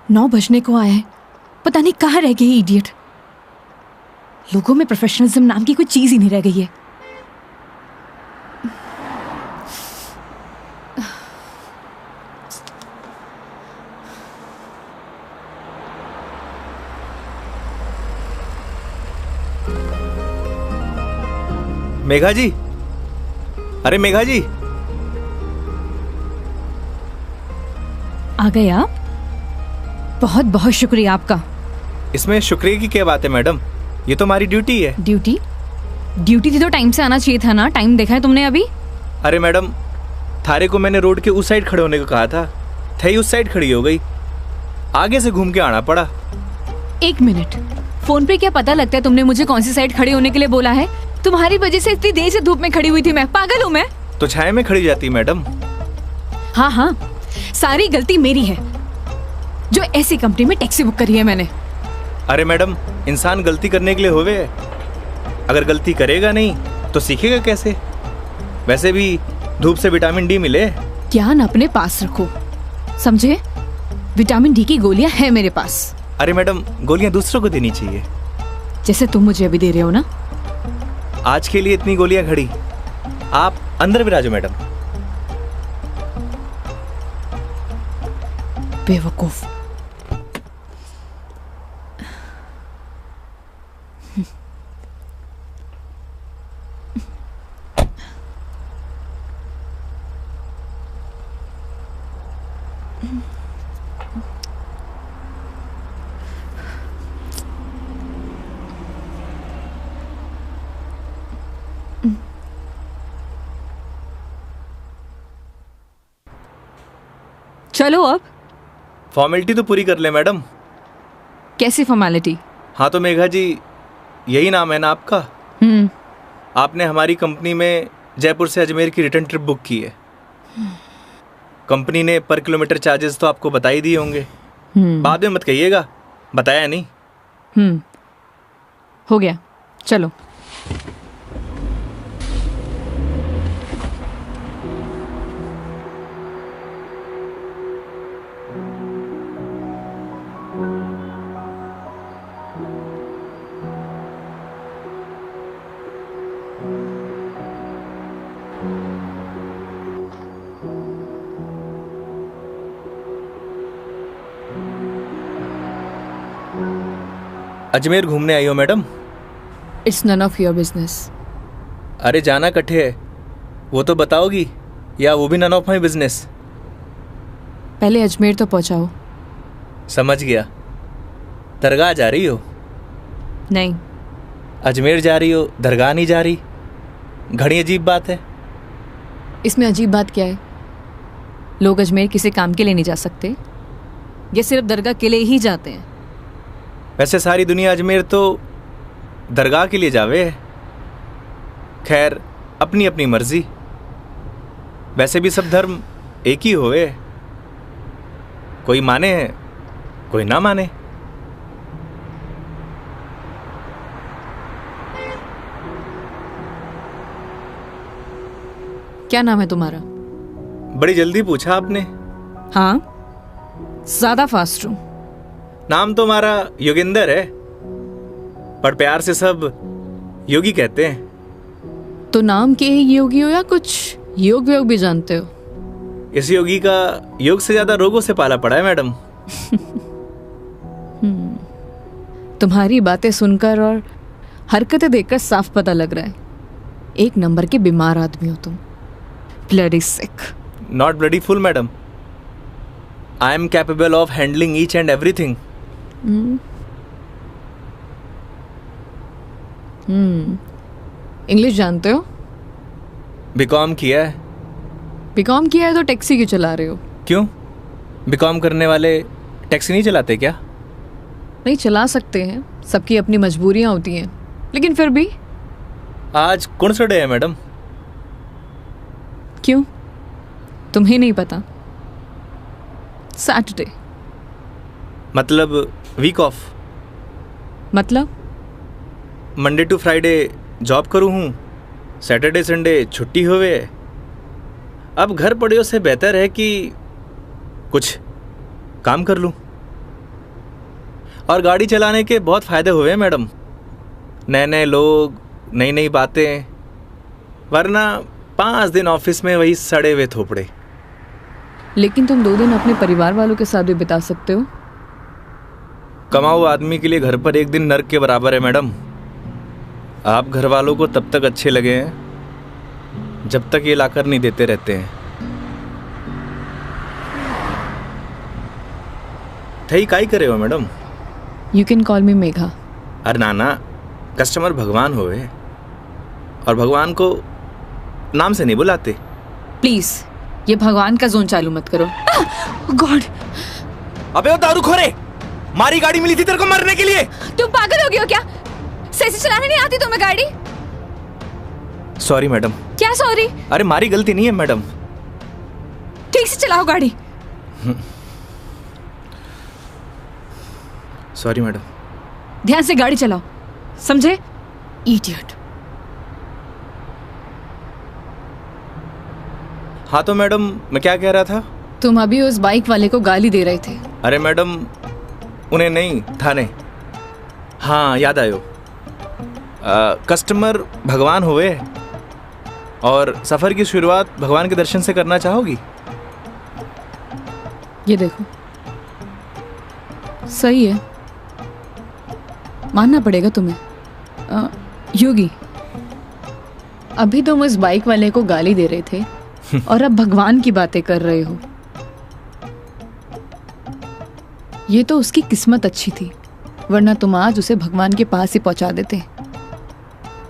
9 बजने को आया है, पता नहीं कहाँ रह गई इडियट। लोगों में प्रोफेशनलिज्म नाम की कोई चीज ही नहीं रह गई है। मेघा जी, अरे मेघा जी, आ गए आप? बहुत बहुत शुक्रिया आपका। इसमें शुक्रिया की क्या बात है मैडम, ये तो हमारी ड्यूटी है। ड्यूटी? ड्यूटी थी तो टाइम से आना चाहिए था ना। टाइम देखा है तुमने अभी? अरे मैडम, थारे को मैंने रोड के उस साइड खड़े होने को कहा था, थई उस साइड खड़ी हो गई, आगे से घूम के आना पड़ा। 1 मिनट, फोन पे क्या पता लगता है तुमने मुझे कौन सी साइड खड़े होने के लिए बोला है? तुम्हारी वजह से इतनी देर से धूप में खड़ी हुई थी मैं। पागल हूँ मैं? तो छाया में खड़ी जाती मैडम। हाँ हाँ, सारी गलती मेरी है जो ऐसी कंपनी में टैक्सी बुक करी है मैंने। अरे मैडम, इंसान गलती करने के लिए होवे, अगर गलती करेगा नहीं तो सीखेगा कैसे? वैसे भी धूप से विटामिन डी मिले। ज्ञान अपने पास रखो, समझे? विटामिन डी की गोलियां हैं मेरे पास। अरे मैडम, गोलियां दूसरों को देनी चाहिए, जैसे तुम मुझे अभी दे रहे हो ना। आज के लिए इतनी गोलियां घड़ी, आप अंदर विराजो मैडम। बेवकूफ। चलो अब फॉर्मेलिटी तो पूरी कर ले मैडम। कैसी फॉर्मेलिटी? हाँ तो मेघा जी, यही नाम है ना आपका? आपने हमारी कंपनी में जयपुर से अजमेर की रिटर्न ट्रिप बुक की है। कंपनी ने पर किलोमीटर चार्जेस तो आपको बता ही दिए होंगे। बाद में मत कहिएगा बताया नहीं। हो गया, चलो। अजमेर घूमने आई हो madam? It's none of your business. अरे जाना कट्ठे है, वो तो बताओगी, या वो भी नन ऑफ माई बिजनेस? पहले अजमेर तो पहुंचाओ। समझ गया। दरगाह जा रही हो? नहीं। अजमेर जा रही हो, दरगाह नहीं जा रही? घड़ी अजीब बात है। इसमें अजीब बात क्या है? लोग अजमेर किसी काम के लिए नहीं जा सकते, ये सिर्फ दरगाह के लिए ही जाते हैं। वैसे सारी दुनिया अजमेर तो दरगाह के लिए जावे है। खैर, अपनी अपनी मर्जी। वैसे भी सब धर्म एक ही होवे, कोई माने कोई ना माने। क्या नाम है तुम्हारा? बड़ी जल्दी पूछा आपने। हाँ, ज्यादा फास्ट हूं। नाम तो हमारा योगेंद्र है, पर प्यार से सब योगी कहते हैं। तो नाम के ही योगी हो या कुछ योग व्योग भी जानते हो? इस योगी का योग से ज्यादा रोगों से पाला पड़ा है मैडम। तुम्हारी बातें सुनकर और हरकतें देखकर साफ पता लग रहा है, एक नंबर के बीमार आदमी हो तुम। Bloody sick. Not bloody fool madam, I am capable of handling each and everything. English जानते हो? बीकॉम किया है। बीकॉम किया है तो टैक्सी क्यों चला रहे हो? क्यों, बीकॉम करने वाले टैक्सी नहीं चलाते क्या? नहीं, चला सकते हैं, सबकी अपनी मजबूरियां होती हैं, लेकिन फिर भी। आज कौन सा डे है मैडम? क्यों, तुम्हें नहीं पता? सैटरडे। मतलब वीक ऑफ? मतलब मंडे टू फ्राइडे जॉब करूँ हूँ, सैटरडे संडे छुट्टी होवे। अब घर पड़ियों से बेहतर है कि कुछ काम कर लूँ। और गाड़ी चलाने के बहुत फ़ायदे हुए हैं मैडम। नए नए लोग, नई नई बातें, वरना 5 दिन ऑफिस में वही सड़े हुए थोपड़े। लेकिन तुम 2 दिन अपने परिवार वालों के साथ भी बिता सकते हो। कमाऊ आदमी के लिए घर पर एक दिन नर्क के बराबर है मैडम। आप घर वालों को तब तक अच्छे लगे हैं जब तक ये लाकर नहीं देते रहते हैं। थई काई करे हो मैडम? यू कैन कॉल मी मेघा। अरे नाना, कस्टमर भगवान होवे और भगवान को नाम से नहीं बुलाते। प्लीज ये भगवान का जोन चालू मत करो। गॉड! अबे वो दारूखोरे, मारी गाड़ी मिली थी तेरे को मरने के लिए। तुम पागल हो गए हो क्या? सही से चलाने नहीं आती तुम्हें गाड़ी? Sorry madam. क्या सॉरी? अरे मारी गलती नहीं है मैडम। ठीक से चलाओ गाड़ी। Sorry madam. ध्यान से गाड़ी चलाओ, समझे? इडियट। हाँ तो मैडम, मैं क्या कह रहा था? तुम अभी उस बाइक वाले को गाली दे रहे थे। अरे मैडम, उन्हें नहीं, थाने। हाँ याद आयो। कस्टमर भगवान हुए और सफ़र की शुरुआत भगवान के दर्शन से करना चाहोगी? ये देखो, सही है, मानना पड़ेगा तुम्हें। योगी, अभी तुम उस बाइक वाले को गाली दे रहे थे और अब भगवान की बातें कर रहे हो। ये तो उसकी किस्मत अच्छी थी, वरना तुम आज उसे भगवान के पास ही पहुंचा देते।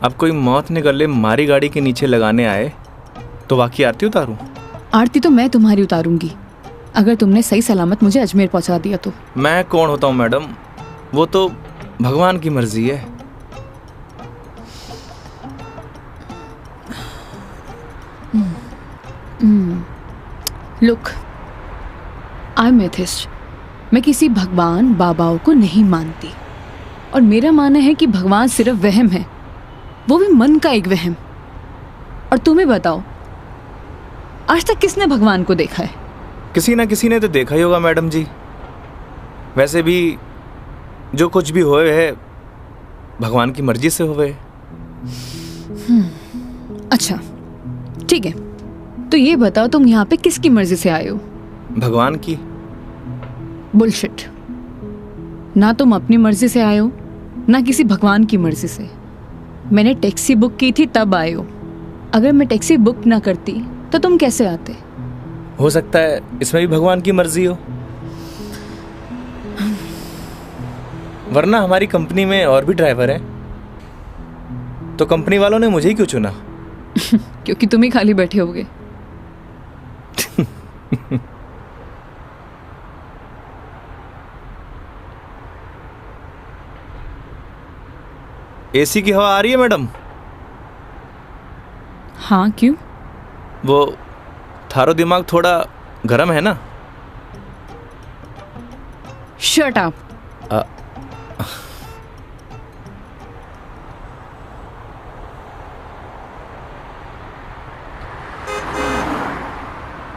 अब कोई मौत ने गले मारी गाड़ी के नीचे लगाने आए तो वाकई आरती उतारूं? आरती तो मैं तुम्हारी उतारूंगी अगर तुमने सही सलामत मुझे अजमेर पहुंचा दिया तो। मैं कौन होता हूँ मैडम, वो तो भगवान की मर्जी है। Look, I am atheist. मैं किसी भगवान बाबाओं को नहीं मानती और मेरा मानना है कि भगवान सिर्फ वहम है, वो भी मन का एक वहम। और तुम्हें बताओ, आज तक किसने भगवान को देखा है? किसी ना किसी ने तो देखा ही होगा मैडम जी। वैसे भी जो कुछ भी होए है भगवान की मर्जी से होए। अच्छा ठीक है, तो ये बताओ तुम यहाँ पे किसकी मर्जी से आए हो? भगवान की। बुलशिट। ना तुम अपनी मर्जी से आए हो ना किसी भगवान की मर्जी से। मैंने टैक्सी बुक की थी तब आए हो। अगर मैं टैक्सी बुक ना करती तो तुम कैसे आते? हो सकता है इसमें भी भगवान की मर्जी हो, वरना हमारी कंपनी में और भी ड्राइवर हैं, तो कंपनी वालों ने मुझे ही क्यों चुना? क्योंकि तुम ही खाली बैठे होगे। एसी की हवा आ रही है मैडम? हाँ क्यों? वो थारो दिमाग थोड़ा गर्म है ना? Shut up.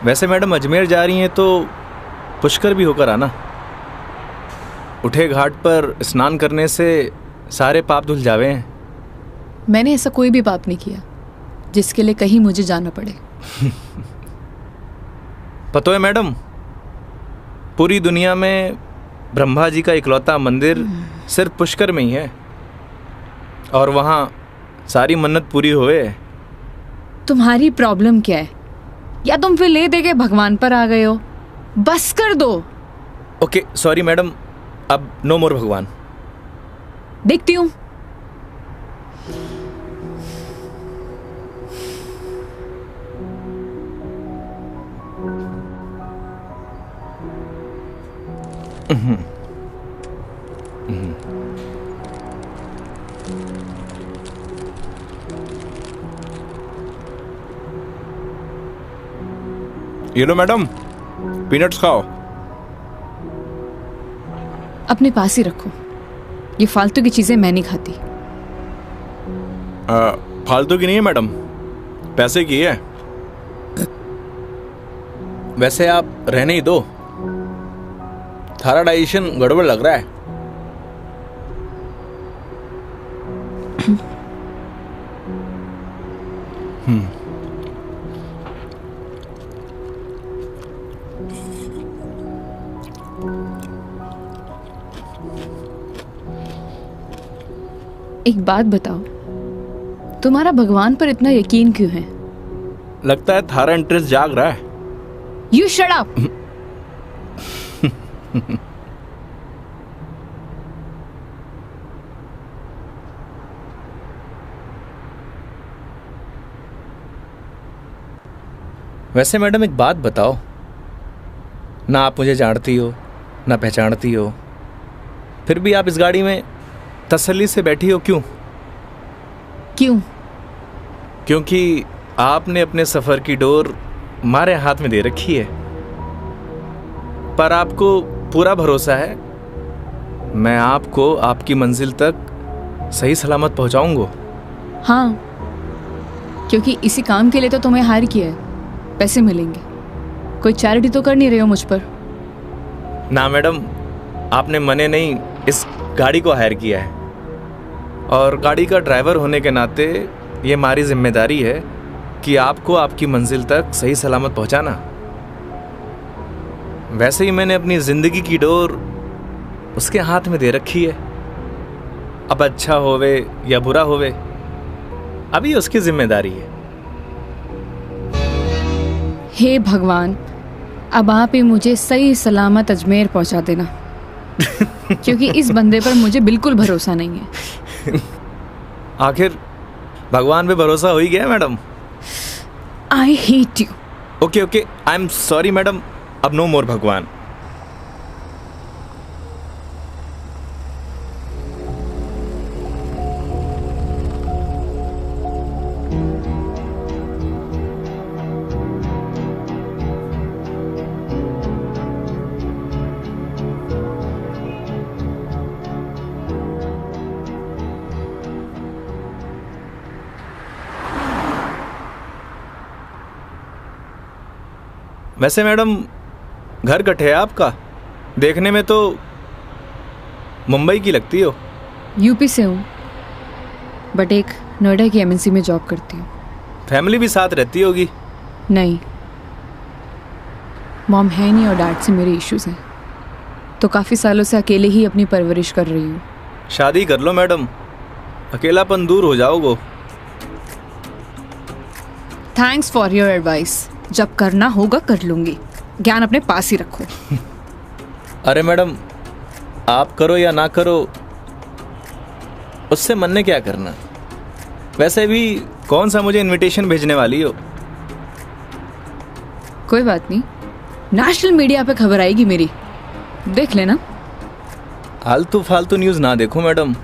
वैसे मैडम अजमेर जा रही हैं तो पुष्कर भी होकर आना। उठे घाट पर स्नान करने से सारे पाप धुल जावे हैं। मैंने ऐसा कोई भी पाप नहीं किया जिसके लिए कहीं मुझे जाना पड़े। पता है मैडम, पूरी दुनिया में ब्रह्मा जी का इकलौता मंदिर सिर्फ पुष्कर में ही है और वहाँ सारी मन्नत पूरी हुए। तुम्हारी प्रॉब्लम क्या है? या तुम फिर ले दे के भगवान पर आ गए हो? बस कर दो। ओके सॉरी मैडम, अब नो मोर भगवान। देखती हूँ। ये लो मैडम, पीनट्स खाओ। अपने पास ही रखो, ये फालतू की चीजें मैं नहीं खाती। फालतू की नहीं है मैडम, पैसे की है। वैसे आप रहने ही दो, थारा डाइजेशन गड़बड़ लग रहा है। एक बात बताओ, तुम्हारा भगवान पर इतना यकीन क्यों है? लगता है थारा इंटरेस्ट जाग रहा है। You shut up. वैसे मैडम एक बात बताओ, ना आप मुझे जानती हो ना पहचानती हो, फिर भी आप इस गाड़ी में तसल्ली से बैठी हो क्यों? क्यों? क्योंकि आपने अपने सफर की डोर हमारे हाथ में दे रखी है, पर आपको पूरा भरोसा है मैं आपको आपकी मंजिल तक सही सलामत पहुंचाऊंगा। हाँ, क्योंकि इसी काम के लिए तो तुम्हें हायर किया है, पैसे मिलेंगे। कोई चैरिटी तो कर नहीं रहे हो मुझ पर? ना मैडम, आपने मने नहीं इस गाड़ी को हायर किया है, और गाड़ी का ड्राइवर होने के नाते ये हमारी जिम्मेदारी है कि आपको आपकी मंजिल तक सही सलामत पहुंचाना। वैसे ही मैंने अपनी जिंदगी की डोर उसके हाथ में दे रखी है। अब अच्छा होवे या बुरा होवे, अभी उसकी जिम्मेदारी है। हे भगवान, अब आप ही मुझे सही सलामत अजमेर पहुंचा देना। क्योंकि इस बंदे पर मुझे बिल्कुल भरोसा नहीं है। आखिर भगवान पे भरोसा हो ही गया madam. I hate you. Okay okay, I am sorry madam, अब नो मोर भगवान। वैसे मैडम घर कट है आपका? देखने में तो मुंबई की लगती हो। यूपी से हूँ, बट एक नोएडा की एमएनसी में जॉब करती हूँ। फैमिली भी साथ रहती होगी? नहीं, मॉम है नहीं और डैड से मेरे इश्यूज हैं, तो काफ़ी सालों से अकेले ही अपनी परवरिश कर रही हूँ। शादी कर लो मैडम, अकेलापन दूर हो जाओगे। Thanks for your advice. जब करना होगा कर लूंगी, ज्ञान अपने पास ही रखो। अरे मैडम, आप करो या ना करो उससे मन ने क्या करना। वैसे भी कौन सा मुझे इनविटेशन भेजने वाली हो? कोई बात नहीं, नेशनल मीडिया पे खबर आएगी मेरी, देख लेना। आलतू फालतू न्यूज़ ना देखो मैडम,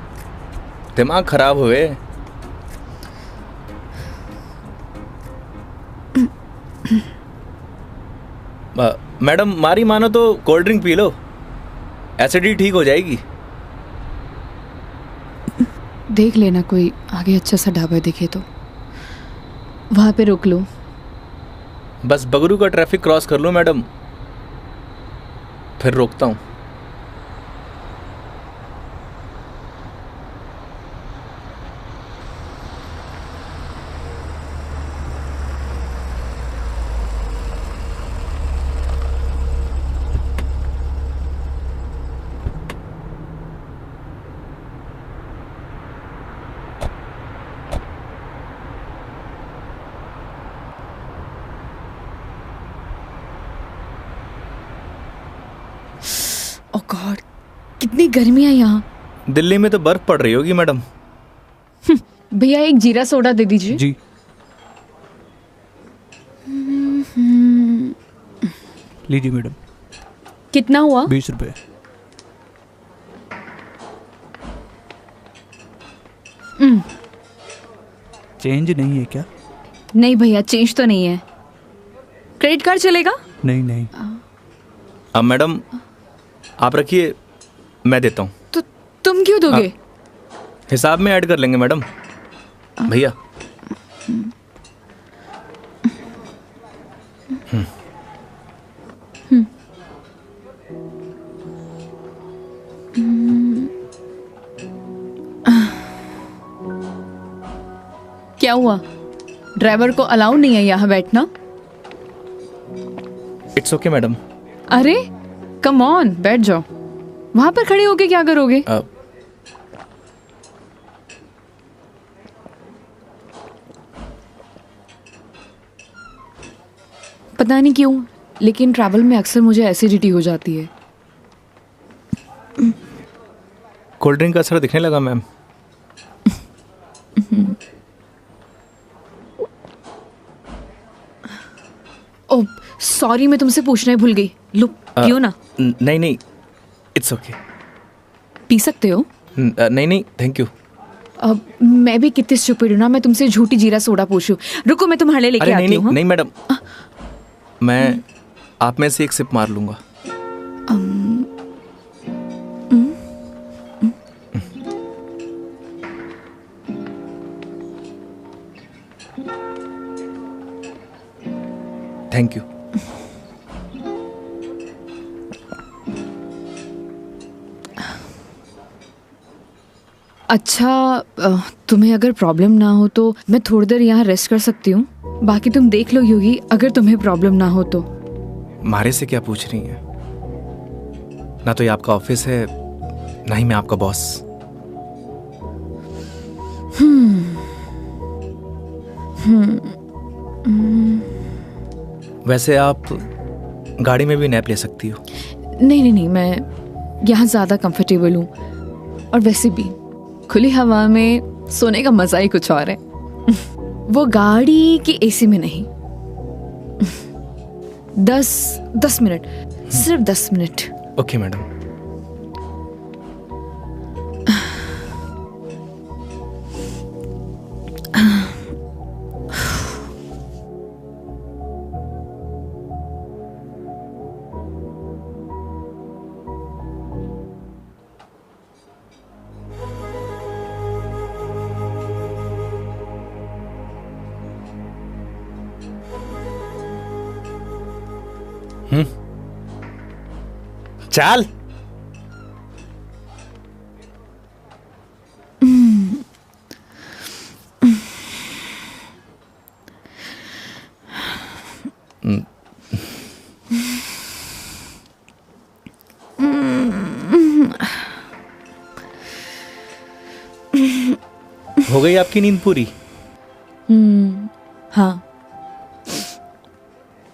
दिमाग खराब हुए। मैडम मारी मानो तो cold drink P low, acidity ठीक हो जाएगी। देख लेना कोई आगे अच्छा सा ढाबा दिखे तो वहाँ पे रोक लो। बस बगरू का ट्रैफिक क्रॉस कर लो मैडम, फिर रोकता हूँ। ओह गॉड, कितनी गर्मी है यहाँ। दिल्ली में तो बर्फ पड़ रही होगी मैडम। भैया एक जीरा सोडा दे दीजिए। जी। लीजिए मैडम। कितना हुआ? 20 रुपये। चेंज नहीं है क्या? नहीं भैया, चेंज तो नहीं है। क्रेडिट कार्ड चलेगा? नहीं नहीं। अब मैडम आप रखिए, मैं देता हूँ। तो तुम क्यों दोगे? हिसाब में ऐड कर लेंगे मैडम। भैया क्या हुआ? ड्राइवर को अलाउ नहीं है यहाँ बैठना? It's okay madam. अरे कम ऑन, बैठ जाओ। वहां पर खड़े होके क्या करोगे? पता नहीं क्यों, लेकिन ट्रैवल में अक्सर मुझे एसिडिटी हो जाती है। कोल्ड ड्रिंक का असर दिखने लगा मैम। ओह सॉरी, मैं तुमसे पूछना ही भूल गई। लो पियो ना। नहीं नहीं, इट्स ओके। पी सकते हो। नहीं नहीं, थैंक यू। अब मैं भी कितनी स्टूपिड हूं ना, मैं तुमसे झूठी जीरा सोडा पूछूं। रुको मैं तुम्हारे लिए लेके अरे आती हूँ। नहीं मैडम, मैं आप में से एक सिप मार लूंगा। Thank you. अच्छा, तुम्हें अगर प्रॉब्लम ना हो तो मैं थोड़ी देर यहाँ रेस्ट कर सकती हूँ। बाकी तुम देख लो योगी, अगर तुम्हें प्रॉब्लम ना हो तो। मारे से क्या पूछ रही हैं? ना तो ये आपका ऑफिस है, ना ही मैं आपका बॉस। वैसे आप गाड़ी में भी नैप ले सकती हो। नहीं नहीं नहीं, मैं यहाँ ज़्यादा कंफर्टेबल हूँ। और वैसे भी खुली हवा में सोने का मज़ा ही कुछ और है। वो गाड़ी की एसी में नहीं। 10 मिनट, सिर्फ 10 मिनट। Okay madam. चल। हो गई आपकी नींद पूरी? हाँ,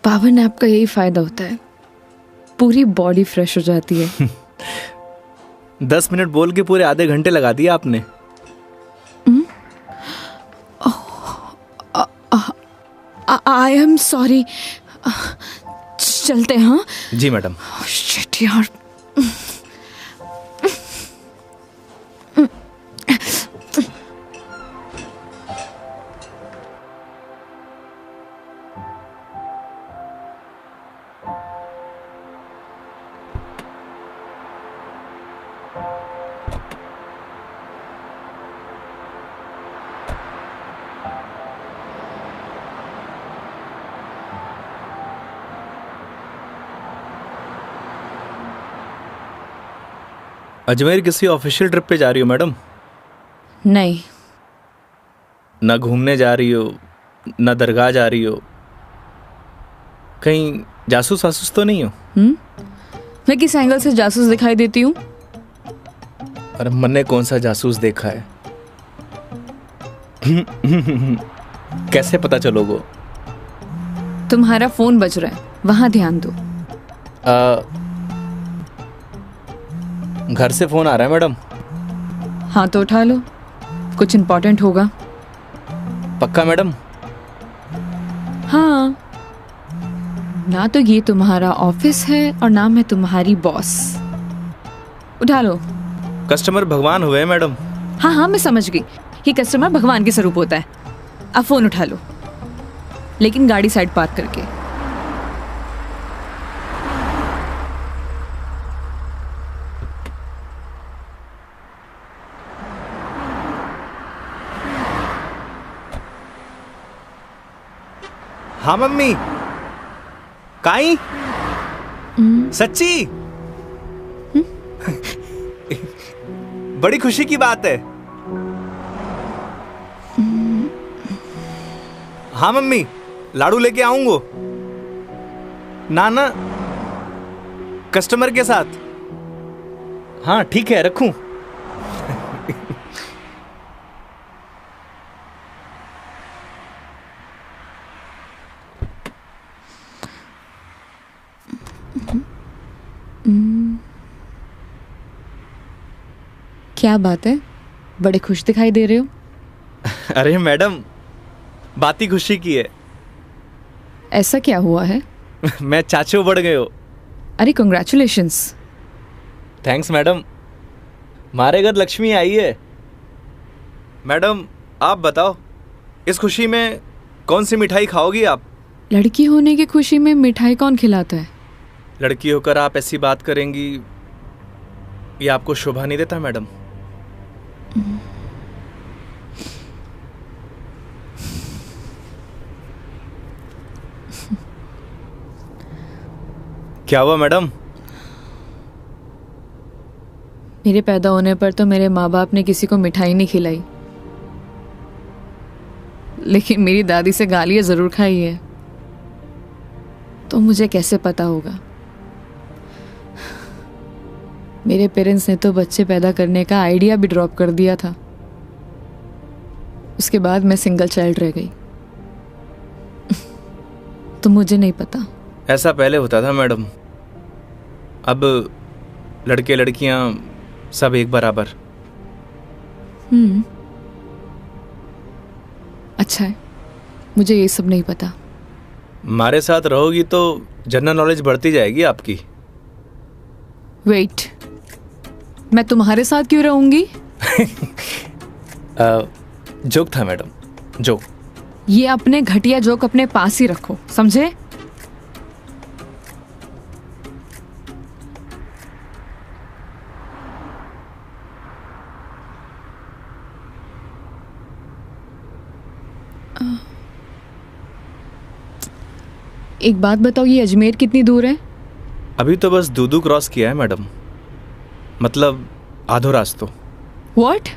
पावर नैप का यही फायदा होता है, पूरी बॉडी फ्रेश हो जाती है। 10 मिनट बोल के पूरे आधे घंटे लगा दिए आपने। आई एम सॉरी। चलते हैं। हाँ जी मैडम। शिट यार। अजमेर किसी ऑफिशियल ट्रिप पे जा रही हो मैडम? नहीं। ना घूमने जा रही हो, ना दरगाह जा रही हो, कहीं जासूस वासूस तो नहीं हो? मैं किस एंगल से जासूस दिखाई देती हूँ? अरे मैंने कौन सा जासूस देखा है? कैसे पता चलोगे? तुम्हारा फोन बज रहा है, वहां ध्यान दो। घर से फोन आ रहा है मैडम। हाँ तो उठा लो, कुछ इंपॉर्टेंट होगा। पक्का मैडम? हाँ, ना तो ये तुम्हारा ऑफिस है और ना मैं तुम्हारी बॉस। उठा लो। कस्टमर भगवान हुए मैडम। हाँ हाँ मैं समझ गई, ये कस्टमर भगवान के स्वरूप होता है। अब फोन उठा लो, लेकिन गाड़ी साइड पार्क करके। हाँ मम्मी। काई? सच्ची? बड़ी खुशी की बात है। हाँ मम्मी, लाडू लेके आऊंगो। ना ना, कस्टमर के साथ। हाँ ठीक है, रखूं? क्या बात है, बड़े खुश दिखाई दे रहे हो। अरे मैडम, बात ही खुशी की है। ऐसा क्या हुआ है? मैं चाचू बढ़ गए हो। अरे कंग्रेचुलेशंस। थैंक्स मैडम, हमारे घर लक्ष्मी आई है। मैडम आप बताओ, इस खुशी में कौन सी मिठाई खाओगी आप? लड़की होने की खुशी में मिठाई कौन खिलाता है? लड़की होकर आप ऐसी बात करेंगी, ये आपको शोभा नहीं देता मैडम? क्या हुआ मैडम? मेरे पैदा होने पर तो मेरे माँ बाप ने किसी को मिठाई नहीं खिलाई, लेकिन मेरी दादी से गालियाँ जरूर खाई है। तो मुझे कैसे पता होगा? मेरे पेरेंट्स ने तो बच्चे पैदा करने का आइडिया भी ड्रॉप कर दिया था। उसके बाद मैं सिंगल चाइल्ड रह गई। तो मुझे नहीं पता। ऐसा पहले होता था मैडम, अब लड़के लड़कियां सब एक बराबर। अच्छा है, मुझे ये सब नहीं पता। हमारे साथ रहोगी तो जनरल नॉलेज बढ़ती जाएगी आपकी। वेट, मैं तुम्हारे साथ क्यों रहूंगी? जोक था मैडम, जोक। ये अपने घटिया जोक अपने पास ही रखो, समझे? एक बात बताओ, ये अजमेर कितनी दूर है? अभी तो बस दूदू क्रॉस किया है मैडम, मतलब आधो रास्तों। व्हाट?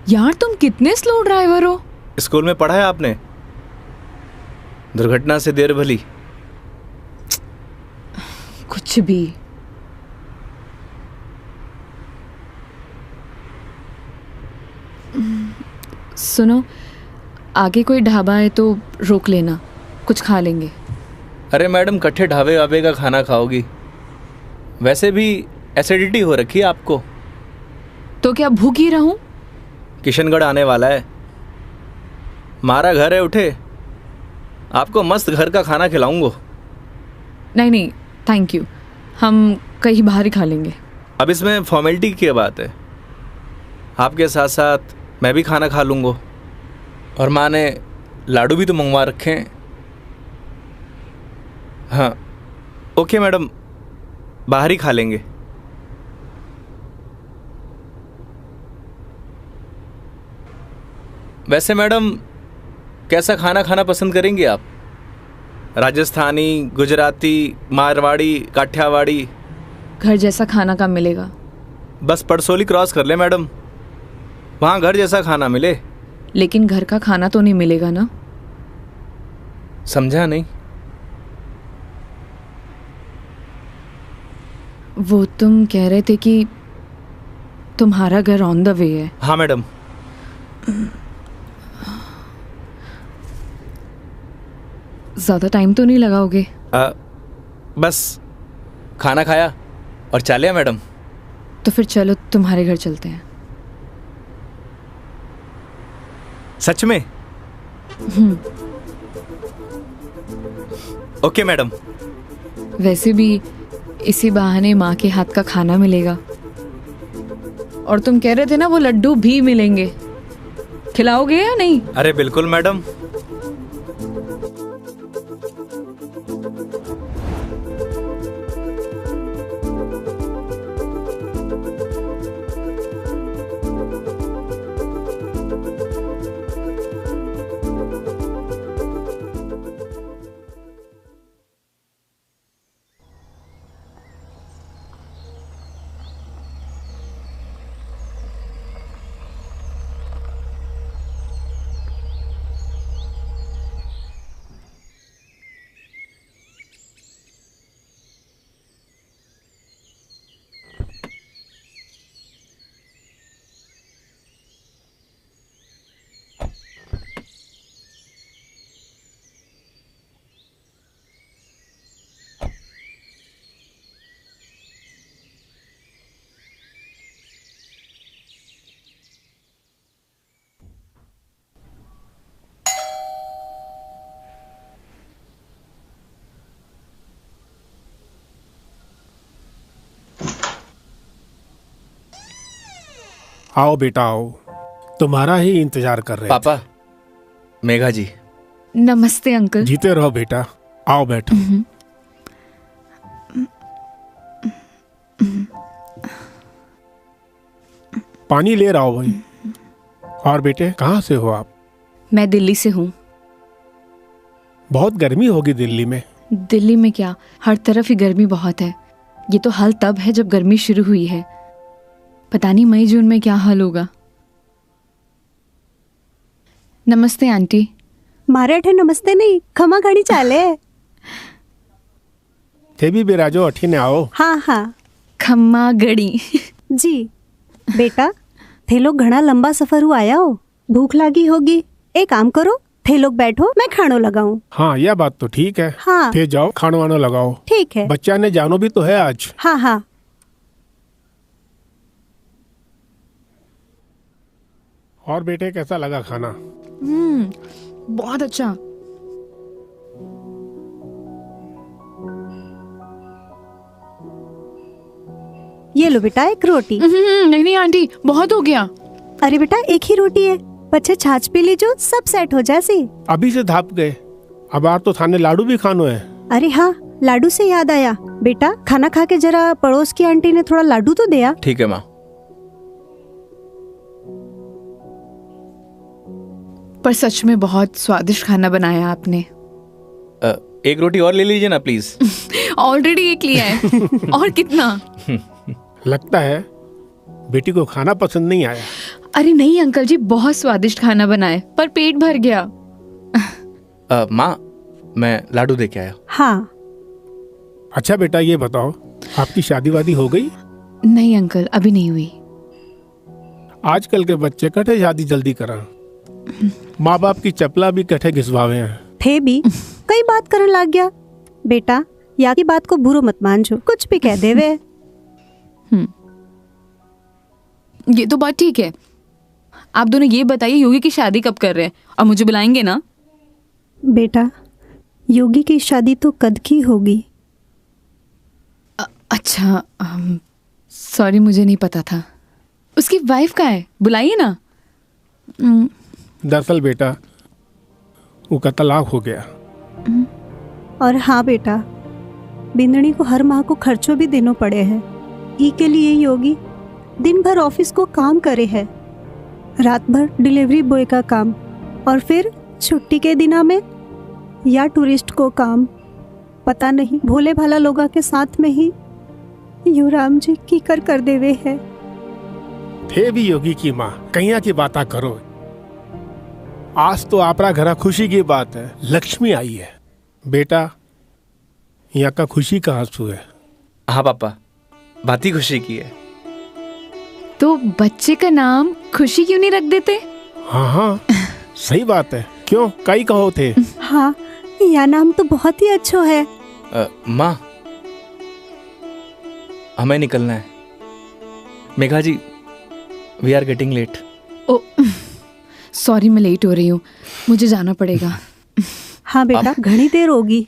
यार तुम कितने स्लो ड्राइवर हो। स्कूल में पढ़ा है आपने, दुर्घटना से देर भली। कुछ भी। सुनो, आगे कोई ढाबा है तो रोक लेना, कुछ खा लेंगे। अरे मैडम, कट्ठे ढाबे वाबे का खाना खाओगी? वैसे भी एसिडिटी हो रखी है आपको। तो क्या भूख ही रहूं? किशनगढ़ आने वाला है, हमारा घर है, उठे आपको मस्त घर का खाना खिलाऊंगा। नहीं नहीं, थैंक यू, हम कहीं बाहर ही खा लेंगे। अब इसमें फॉर्मेलिटी की बात है, आपके साथ साथ मैं भी खाना खा लूँगा। और माँ ने लाडू भी तो मंगवा रखे हैं। हाँ ओके मैडम, बाहर ही खा लेंगे। वैसे मैडम, कैसा खाना खाना पसंद करेंगे आप? राजस्थानी, गुजराती, मारवाड़ी, काठियावाड़ी? घर जैसा खाना कहाँ मिलेगा? बस पड़सोली क्रॉस कर ले मैडम, वहाँ घर जैसा खाना मिले। लेकिन घर का खाना तो नहीं मिलेगा ना? समझा नहीं? वो तुम कह रहे थे कि तुम्हारा घर ऑन द वे है। हाँ मैडम। ज़्यादा टाइम तो नहीं लगाओगे? बस खाना खाया और चालिया मैडम। तो फिर चलो तुम्हारे घर चलते हैं। सच में? Okay madam. वैसे भी इसी बहाने माँ के हाथ का खाना मिलेगा। और तुम कह रहे थे ना वो लड्डू भी मिलेंगे, खिलाओगे या नहीं? अरे बिल्कुल मैडम। आओ बेटा आओ, तुम्हारा ही इंतजार कर रहे थे। पापा, मेघा जी। नमस्ते अंकल। जीते रहो बेटा, आओ बैठो। पानी ले रहा हो भाई। और बेटे कहाँ से हो आप? मैं दिल्ली से हूँ। बहुत गर्मी होगी दिल्ली में। दिल्ली में क्या, हर तरफ ही गर्मी बहुत है। ये तो हाल तब है जब गर्मी शुरू हुई है, पता नहीं मई जून में क्या हाल होगा। नमस्ते आंटी। मारे नमस्ते नहीं, खमा घड़ी चाले। थे भी बिराजो अठीने आओ। हाँ हाँ खम्मा गड़ी। जी। बेटा थे लोग घना लंबा सफर हुआ आया हो, भूख लगी होगी। एक काम करो, थे लोग बैठो, मैं खानो लगाऊं। हाँ यह बात तो ठीक है। हाँ फिर जाओ खानो वानो लगाओ। ठीक है। बच्चा ने जानो भी तो है आज। हाँ हाँ। और बेटे कैसा लगा खाना? बहुत अच्छा। ये लो बेटा एक रोटी। नहीं नहीं आंटी, बहुत हो गया। अरे बेटा एक ही रोटी है, बच्चे छाछ पी लीजो, सब सेट हो जाए। अभी से धाप गए, अब आज तो थाने लाडू भी खानो है। अरे हाँ, लाडू से याद आया, बेटा खाना खा के जरा पड़ोस की आंटी ने थोड़ा लाडू तो दिया। ठीक है माँ। पर सच में बहुत स्वादिष्ट खाना बनाया आपने। एक रोटी और ले लीजिए ना प्लीज। ऑलरेडी एक लिया है। और कितना? लगता है बेटी को खाना पसंद नहीं आया। अरे नहीं अंकल जी, बहुत स्वादिष्ट खाना बनाए, पर पेट भर गया। माँ, मैं लाडू दे के आया। हाँ। अच्छा बेटा ये बताओ, आपकी शादी वादी हो गई? नहीं अंकल, अभी नहीं हुई। आजकल के बच्चे कटे शादी जल्दी करा, माँ बाप की चपला भी कटे घिसवावे हैं। थे भी कई बात करन लग गया। बेटा या की बात को बुरो मत मानजो, कुछ भी कह देवे। ये तो बात ठीक है। आप दोनों ये बताइए, योगी की शादी कब कर रहे हैं, और मुझे बुलाएंगे ना? बेटा योगी की शादी तो कद की होगी। अच्छा, सॉरी, मुझे नहीं पता था। उसकी वाइफ का है, बुलाइए ना। दरअसल बेटा उसका तलाक हो गया। और हाँ बेटा, बिंदनी को हर माह को खर्चों भी देना पड़े है। ई के लिए योगी दिन भर ऑफिस को काम करे है, रात भर डिलीवरी बॉय का काम, और फिर छुट्टी के दिना में या टूरिस्ट को काम। पता नहीं भोले भाला लोगा के साथ में ही यू राम जी की कर देवे है। थे भी योगी की माँ, कहिया की बाता करो। आज तो आपरा घरा खुशी की बात है, लक्ष्मी आई है। बेटा यहाँ का खुशी का आंसू है। हाँ पापा, बात ही खुशी की है। तो बच्चे का नाम खुशी क्यों नहीं रख देते? हाँ हाँ सही बात है, क्यों कई कहो थे। हाँ यह नाम तो बहुत ही अच्छा है। माँ, हमें निकलना है। Megha ji, we are getting late. Oh sorry, मैं लेट हो रही हूँ, मुझे जाना पड़ेगा। हाँ बेटा घनी देर होगी।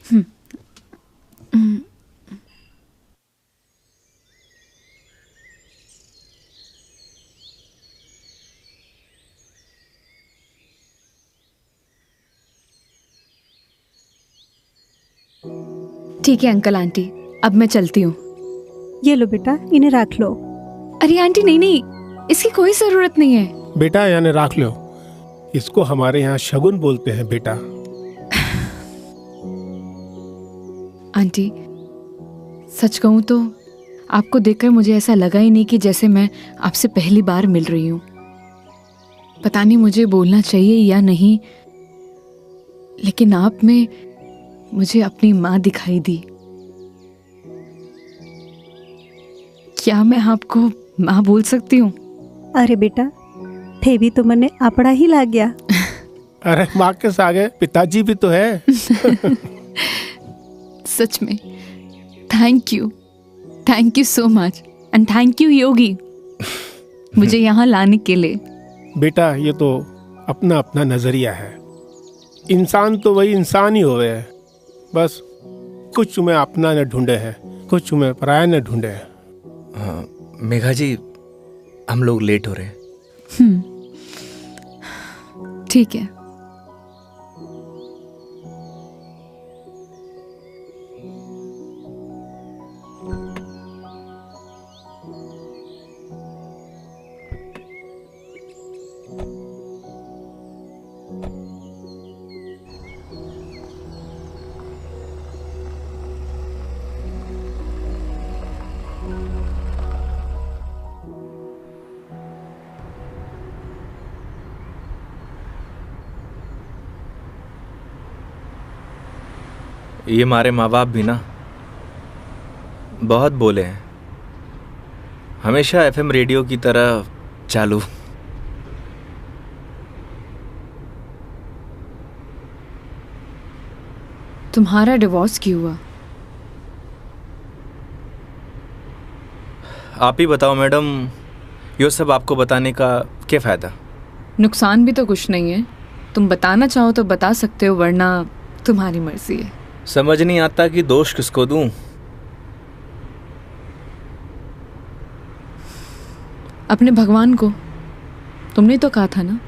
ठीक है अंकल आंटी, अब मैं चलती हूँ। ये लो बेटा, इन्हें रख लो। अरे आंटी नहीं नहीं, इसकी कोई जरूरत नहीं है। बेटा यानी रख लो, इसको हमारे यहाँ शगुन बोलते हैं बेटा। आंटी सच कहूँ तो आपको देखकर मुझे ऐसा लगा ही नहीं कि जैसे मैं आपसे पहली बार मिल रही हूँ। पता नहीं मुझे बोलना चाहिए या नहीं, लेकिन आप में मुझे अपनी माँ दिखाई दी। क्या मैं आपको माँ बोल सकती हूँ? अरे बेटा थे भी तो मने अपना ही लग गया। अरे माँ के सागे पिताजी भी तो है। सच में thank you so much, and thank you Yogi मुझे यहाँ लाने के लिए। बेटा ये तो अपना अपना नजरिया है, इंसान तो वही इंसान ही होवे है। बस कुछ में अपना न ढूंढे है, कुछ में पराया न ढूंढे है। मेघा जी, हम लोग लेट हो रहे हैं। ठीक है। ये हमारे माँ बाप भी ना बहुत बोले हैं, हमेशा एफएम रेडियो की तरह चालू। तुम्हारा डिवोर्स क्यों हुआ? आप ही बताओ मैडम, ये सब आपको बताने का क्या फ़ायदा? नुकसान भी तो कुछ नहीं है। तुम बताना चाहो तो बता सकते हो, वरना तुम्हारी मर्जी है। समझ नहीं आता कि दोष किसको दूं। अपने भगवान को। तुमने तो कहा था ना,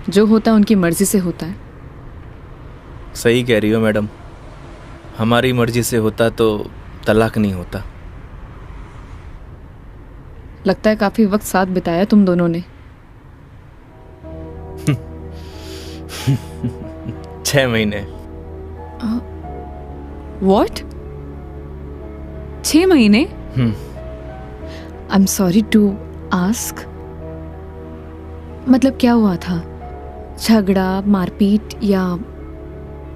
जो होता है उनकी मर्जी से होता है। सही कह रही हो मैडम, हमारी मर्जी से होता तो तलाक नहीं होता। लगता है काफी वक्त साथ बिताया तुम दोनों ने। 6 महीने। What? 6 महीने? I'm sorry to ask. मतलब क्या हुआ था? झगड़ा, मारपीट या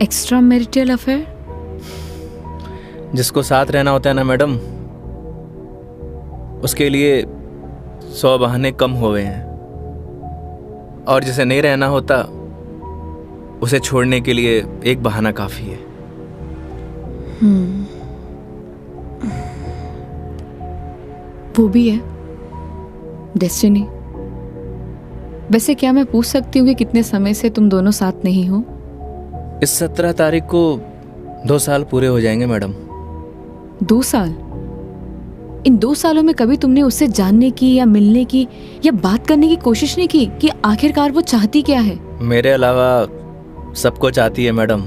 एक्स्ट्रा मैरिटल अफेयर? जिसको साथ रहना होता है ना मैडम, उसके लिए 100 बहाने कम हो गए हैं, और जिसे नहीं रहना होता उसे छोड़ने के लिए एक बहाना काफी है। वो भी है डेस्टिनी। वैसे क्या मैं पूछ सकती हूँ कि कितने समय से तुम दोनों साथ नहीं हो? इस 17 तारीख को 2 साल पूरे हो जाएंगे मैडम। 2 साल? इन 2 सालों में कभी तुमने उससे जानने की या मिलने की या बात करने की कोशिश नहीं की कि आखिरकार वो चाहती क्या है? मेरे अलावा सबको चाहती है मैडम,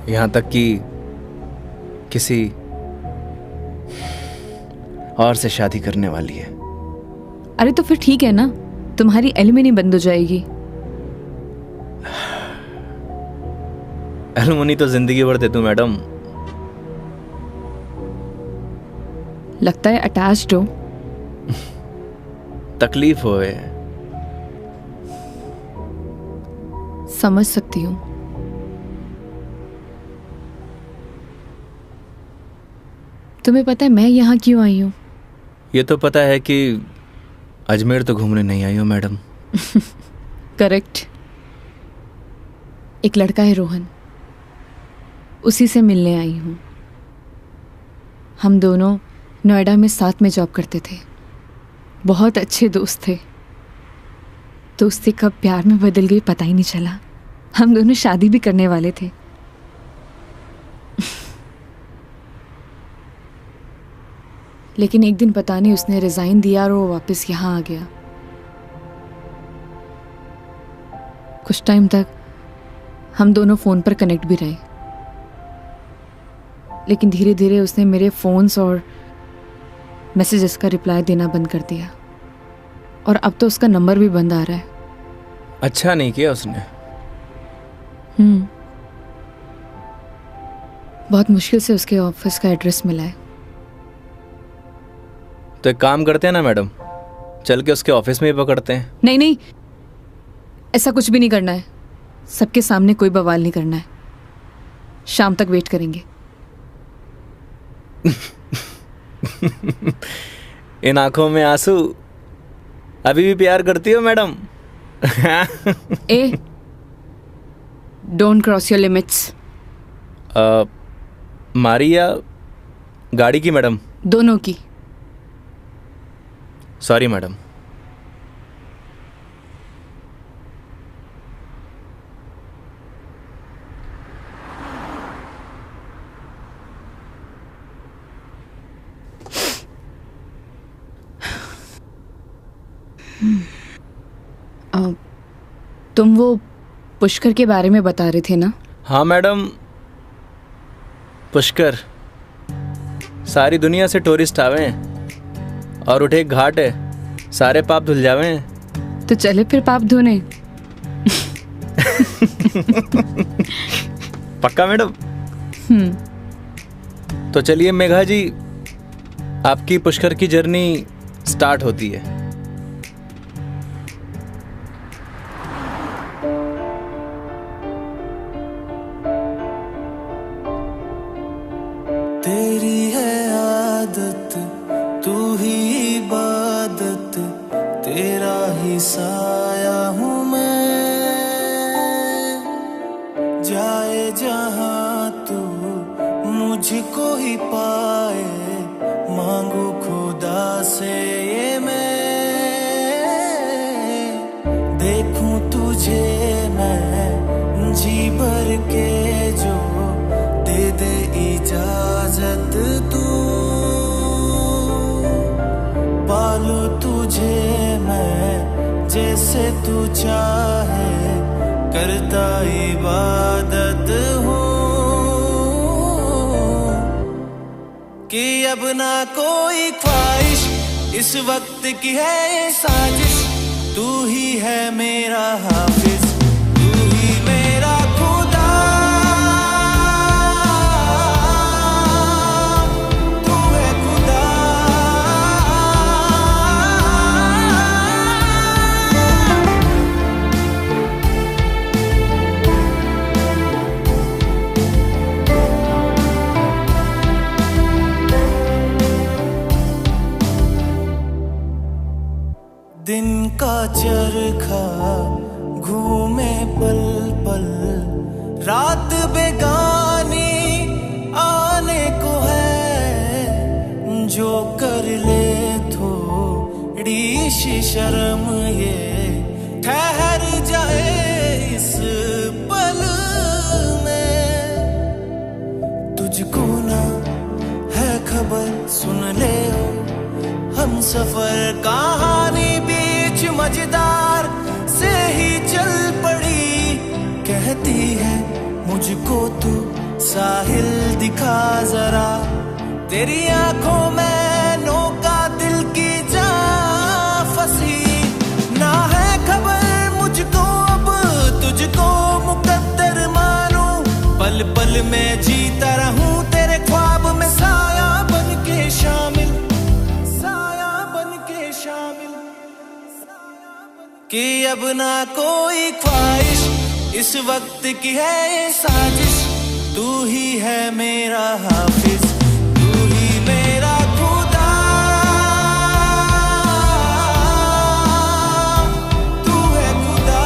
यहाँ तक कि किसी और से शादी करने वाली है। अरे तो फिर ठीक है ना, तुम्हारी एलिमनी बंद हो जाएगी। एलुमनी तो जिंदगी भर दे दूं मैडम। लगता है अटैच्ड हो। तकलीफ होए। समझ सकती हूँ। तुम्हें पता है मैं यहाँ क्यों आई हूँ? ये तो पता है कि अजमेर तो घूमने नहीं आई हो मैडम। करेक्ट। एक लड़का है रोहन, उसी से मिलने आई हूँ। हम दोनों नोएडा में साथ में जॉब करते थे, बहुत अच्छे दोस्त थे। दोस्ती कब प्यार में बदल गई पता ही नहीं चला। हम दोनों शादी भी करने वाले थे। लेकिन एक दिन पता नहीं उसने रिजाइन दिया और वो वापस यहाँ आ गया। कुछ टाइम तक हम दोनों फोन पर कनेक्ट भी रहे, लेकिन धीरे धीरे उसने मेरे फोन्स और मैसेजेस का रिप्लाई देना बंद कर दिया, और अब तो उसका नंबर भी बंद आ रहा है। अच्छा नहीं किया उसने। बहुत मुश्किल से उसके ऑफिस का एड्रेस मिला है। तो एक काम करते हैं ना मैडम, चल के उसके ऑफिस में ही पकड़ते हैं। नहीं नहीं, ऐसा कुछ भी नहीं करना है। सबके सामने कोई बवाल नहीं करना है। शाम तक वेट करेंगे। इन आंखों में आंसू, अभी भी प्यार करती हो madam? A, don't cross your limits. मारी या गाड़ी की मैडम? दोनों की। Sorry madam. तुम वो पुष्कर के बारे में बता रहे थे ना? हाँ मैडम, पुष्कर सारी दुनिया से टूरिस्ट आवे हैं और उठे एक घाट है, सारे पाप धुल जावे हैं। तो चले फिर पाप धोने। पक्का मैडम? तो चलिए मेघा जी, आपकी पुष्कर की जर्नी स्टार्ट होती है। तेरी है आदत, तू ही इबादत, तेरा ही साया हूँ मैं। जाए जहाँ तू मुझको ही पाए, मांगू खुदा से ये मैं। देखूं तुझे मैं जी भर के, जो दे दे इजाजत तू। पालू तुझे मैं जैसे तू चाहे, करता इबादत हूँ। कि अब ना कोई ख्वाहिश इस वक्त की है साजिश, तू ही है मेरा हाफिज, तू ही मेरा खुदा। तू है खुदा। दिन का चरखा घूमे पल पल, रात बेगानी आने को है। जो कर ले थोड़ी सी शर्म, ये ठहर जाए इस पल में। तुझको ना है खबर, सुन ले हम सफर कहानी बीच मजेदार से ही चल पड़ी। कहती है मुझको तू साहिल दिखा जरा, तेरी आंखों में नौका दिल की जा फंसी। ना है खबर मुझको अब तुझको मुकद्दर मानूं, पल पल में जीता रहूं तेरे ख्वाब में, साया बन के शामिल, कि अब ना कोई ख्वाहिश इस वक्त की है साजिश, तू ही है मेरा हाफिज, तू ही मेरा खुदा। तू है खुदा।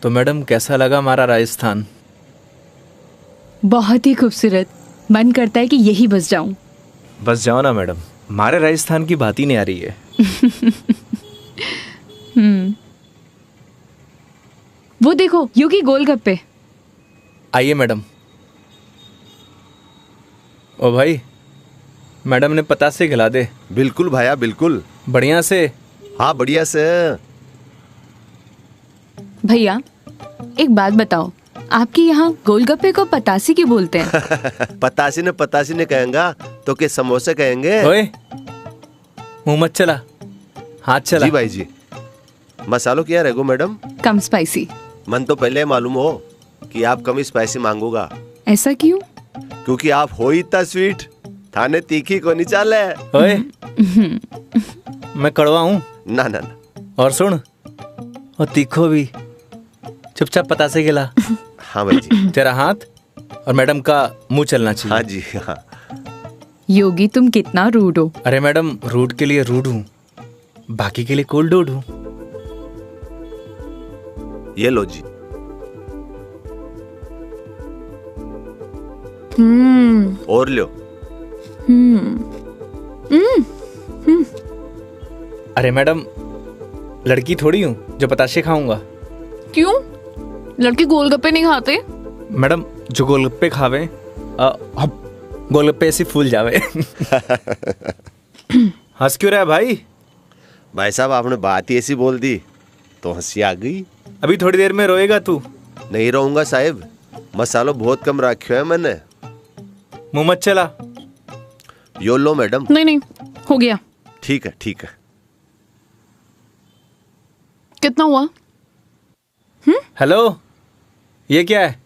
तो मैडम कैसा लगा हमारा राजस्थान? बहुत ही खूबसूरत, मन करता है कि यही बस जाऊं। बस जाओ ना मैडम, हमारे राजस्थान की बात ही नहीं आ रही है। वो देखो योगी गोलगप्पे। आइए मैडम। ओ भाई, मैडम ने पतासे खिला दे। बिल्कुल भाया बिल्कुल। बढ़िया से। हाँ बढ़िया से। भैया एक बात बताओ, आपके यहाँ गोलगप्पे को पतासी क्यों बोलते हैं? पतासी ने कहेंगा तो के समोसे कहेंगे। ओए मुंह मत चला, हाथ चला। जी भाई जी। मसालों क्या रहेगो मैडम? कम स्पाइसी। मन तो पहले मालूम हो कि आप कम स्पाइसी मांगोगा। ऐसा क्यों? क्योंकि आप हो ही इतना स्वीट, थाने तीखी को नहीं चाले। ओए मैं कड़वा हूँ? ना ना ना। और सुन, और तीखो भी। चुपचाप पतासे खिला। हाँ भाई जी। तेरा हाथ और मैडम का मुंह चलना चाहिए। हाँ जी हाँ। योगी तुम कितना रूड हो। अरे मैडम, रूड के लिए रूड हूँ, बाकी के लिए कोल्ड डूड हूँ। ये लो जी। और लो। अरे मैडम, लड़की थोड़ी हूँ जो पताशे खाऊंगा। क्यों? लड़के गोलगप्पे नहीं खाते? मैडम जो गोलगप्पे खावे गोलगप्पे ऐसे फूल जावे। हंस क्यों रहा है भाई? भाई साहब आपने बात ही ऐसी बोल दी तो हंसी आ गई। अभी थोड़ी देर में रोएगा तू। नहीं रहूंगा साहब, मसालो बहुत कम रखा है मैंने। मुंह मत चला। यो लो मैडम। नहीं नहीं, हो गया। ठीक है ठीक है। कितना हुआ? हेलो, ये क्या है?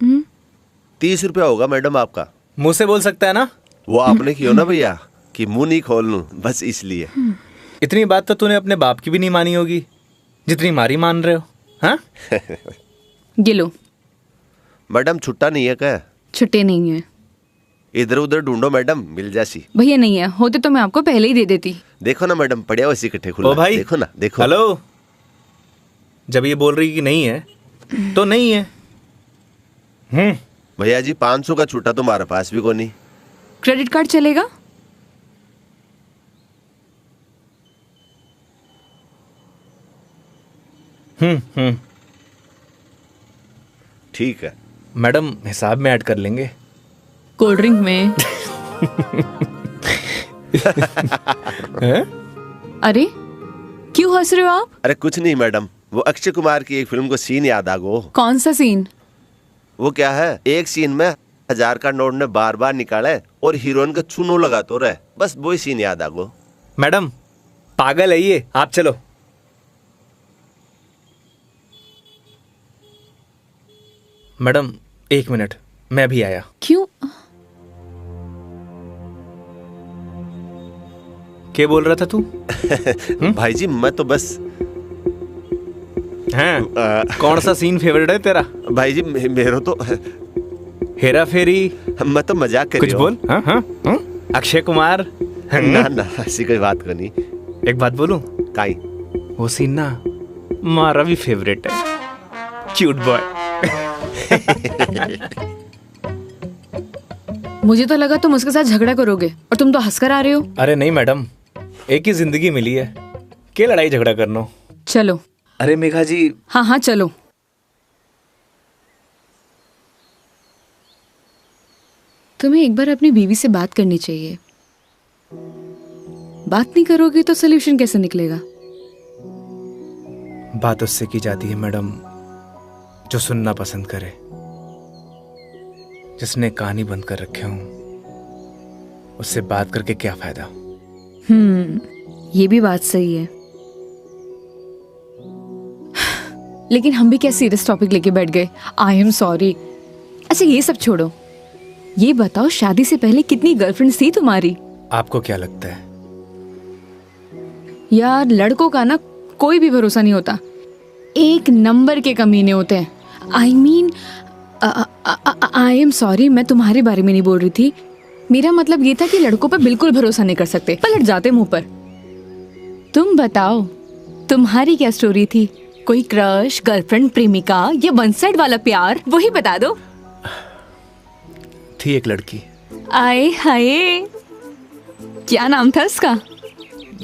30 रुपया होगा मैडम आपका। मुंह से बोल सकता है ना? वो आपने क्यों ना भैया कि मुंह नहीं खोल लूं, बस इसलिए। इतनी बात तो तूने अपने बाप की भी नहीं मानी होगी जितनी मारी मान रहे हो। हाँ? ये लो। मैडम छुट्टा नहीं है क्या? छुट्टे नहीं है। इधर उधर ढूंढो मैडम, मिल जासी। भैया नहीं है, होते तो मैं आपको पहले ही दे देती। देखो ना मैडम, पड़िया वैसे इकट्ठे खुला। ओ भाई, देखो ना, देखो। हेलो, जब ये बोल रही कि नहीं है तो नहीं है। भैया जी 500 का छुट्टा तुम्हारे पास भी को नहीं। क्रेडिट कार्ड चलेगा? ठीक है मैडम, हिसाब में ऐड कर लेंगे। कोल्ड ड्रिंक में। अरे क्यों हंस रहे हो आप? अरे कुछ नहीं मैडम, वो अक्षय कुमार की एक फिल्म को सीन याद आ गो। कौन सा सीन? वो क्या है, एक सीन में 1000 का नोट ने बार बार निकाले और हीरोइन का चूनो लगा तो रहे, बस वही सीन याद आ गो। मैडम पागल है ये, आप चलो। मैडम 1 मिनट, मैं अभी आया। क्यों? क्या बोल रहा था तू? भाई जी मैं तो बस हैं? कौन सा सीन फेवरेट है तेरा? भाई जी मेरा तो हेरा फेरी। मैं तो मजाक कर कुछ बोल। हाँ हाँ हाँ? अक्षय कुमार। ना ना ऐसी कोई बात करनी। एक बात बोलूं? काई? वो सीन ना हमारा भी फेवरेट है। Cute boy. मुझे तो लगा तुम उसके साथ झगड़ा करोगे और तुम तो हंसकर आ रहे हो। अरे नहीं मैडम, एक ही जिंदगी मिली है, क्या लड़ाई झगड़ा करना। चलो। अरे मेघा जी। हाँ हाँ चलो। तुम्हें एक बार अपनी बीवी से बात करनी चाहिए। बात नहीं करोगे तो सोल्यूशन कैसे निकलेगा? बात उससे की जाती है मैडम जो सुनना पसंद करे, जिसने कहानी बंद कर रखे हूं। उससे बात करके क्या फायदा? ये भी बात सही है। लेकिन हम भी क्या सीरियस टॉपिक लेके बैठ गए। आई एम सॉरी। अच्छा ये सब छोड़ो, ये बताओ शादी से पहले कितनी गर्लफ्रेंड्स थी तुम्हारी? आपको क्या लगता है? यार लड़कों का ना कोई भी भरोसा नहीं होता, एक नंबर के कमीने होते हैं। I mean I am sorry, मैं तुम्हारे बारे में नहीं बोल रही थी। मेरा मतलब ये था कि लड़कों पर बिल्कुल भरोसा नहीं कर सकते, पलट जाते मुंह पर। तुम बताओ तुम्हारी क्या स्टोरी थी? कोई क्रश, गर्लफ्रेंड, प्रेमिका या वन साइड वाला प्यार, वही बता दो। थी एक लड़की। आए हाय, क्या नाम था उसका?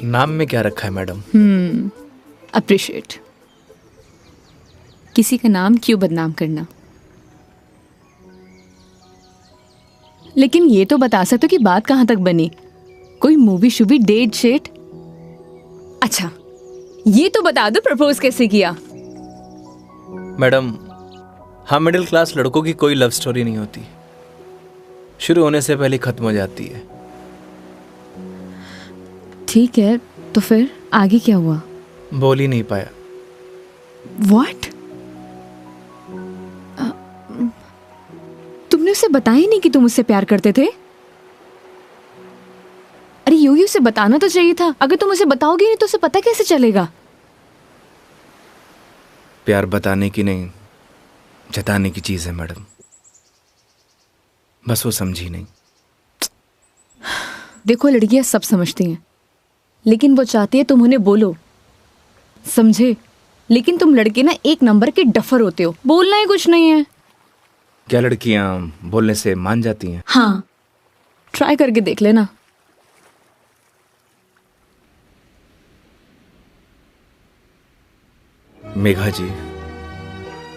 नाम में क्या रखा है मैडम? अप्रिशिएट। किसी का नाम क्यों बदनाम करना। लेकिन ये तो बता सकते हो कि बात कहां तक बनी? कोई मूवी शूवी, डेट शेट? अच्छा ये तो बता दो प्रपोज कैसे किया? मैडम हम मिडिल क्लास लड़कों की कोई लव स्टोरी नहीं होती, शुरू होने से पहले खत्म हो जाती है। ठीक है, तो फिर आगे क्या हुआ? बोल ही नहीं पाया। What? तुमने उसे बताया ही नहीं कि तुम उससे प्यार करते थे? अरे यूं ही उसे बताना तो चाहिए था। अगर तुम उसे बताओगे नहीं तो उसे पता कैसे चलेगा? प्यार बताने की नहीं, जताने की चीज है मैडम, बस वो समझी नहीं। देखो लड़कियां सब समझती हैं, लेकिन वो चाहती है तुम उन्हें बोलो, समझे? लेकिन तुम लड़के ना एक नंबर के डफर होते हो, बोलना ही कुछ नहीं है। क्या लड़कियां बोलने से मान जाती हैं? हाँ, ट्राई करके देख लेना। मेघा जी,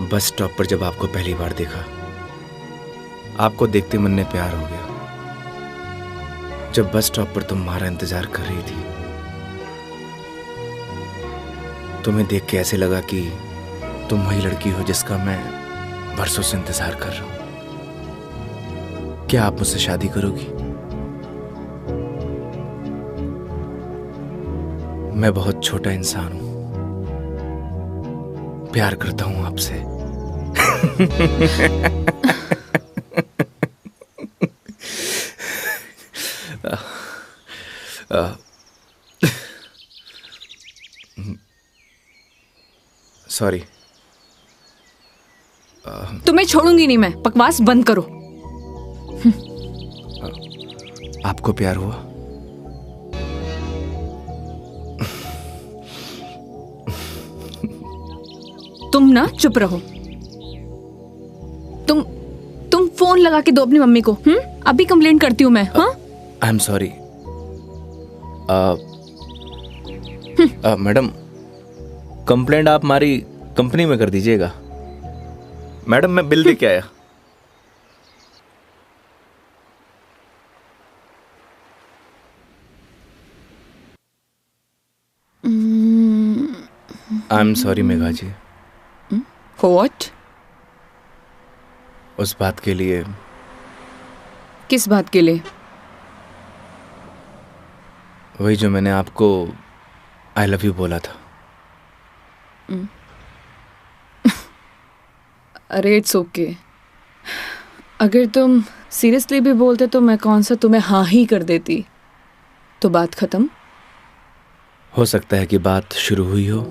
बस स्टॉप पर जब आपको पहली बार देखा, आपको देखते मन में प्यार हो गया। जब बस स्टॉप पर तुम हमारा इंतजार कर रही थी, तुम्हें देख के ऐसे लगा कि तुम वही लड़की हो जिसका मैं बरसों से इंतजार कर रहा हूं। क्या आप मुझसे शादी करोगी? मैं बहुत छोटा इंसान हूं, प्यार करता हूं आपसे। सॉरी। तुम्हें छोड़ूंगी नहीं मैं, बकवास बंद करो। आपको प्यार हुआ? तुम ना चुप रहो। तुम फोन लगा के दो अपनी मम्मी को। अभी कंप्लेंट करती हूँ मैं। हाँ, आई एम सॉरी। मैडम, कंप्लेंट आप हमारी कंपनी में कर दीजिएगा। मैडम, मैं बिल दे के आया। I am sorry Megha ji. What? उस बात के लिए। किस बात के लिए? वही जो मैंने आपको आई लव यू बोला था। अरे इट्स ओके। अगर तुम सीरियसली भी बोलते तो मैं कौन सा तुम्हें हाँ ही कर देती, तो बात खत्म। हो सकता है कि बात शुरू हुई हो।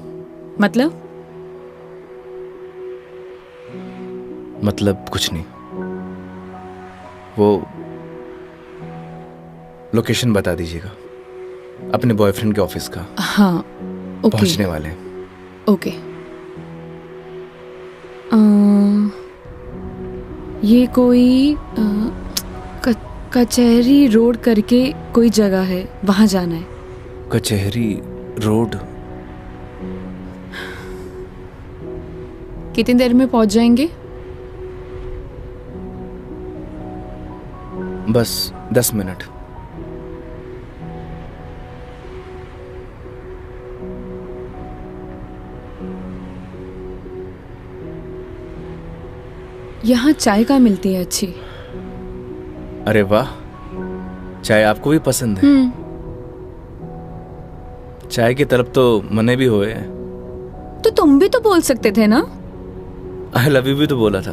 मतलब कुछ नहीं। वो लोकेशन बता दीजिएगा अपने बॉयफ्रेंड के ऑफिस का। हाँ ओके। पहुंचने वाले हैं। ओके। ये कोई कचहरी रोड करके कोई जगह है, वहां जाना है। कचहरी रोड? कितनी देर में पहुंच जाएंगे? बस 10 मिनट। यहाँ चाय का मिलती है अच्छी। अरे वाह, चाय आपको भी पसंद है? चाय की तरफ तो मने भी हुए हैं। तो तुम भी तो बोल सकते थे ना। आई लव यू भी तो बोला था।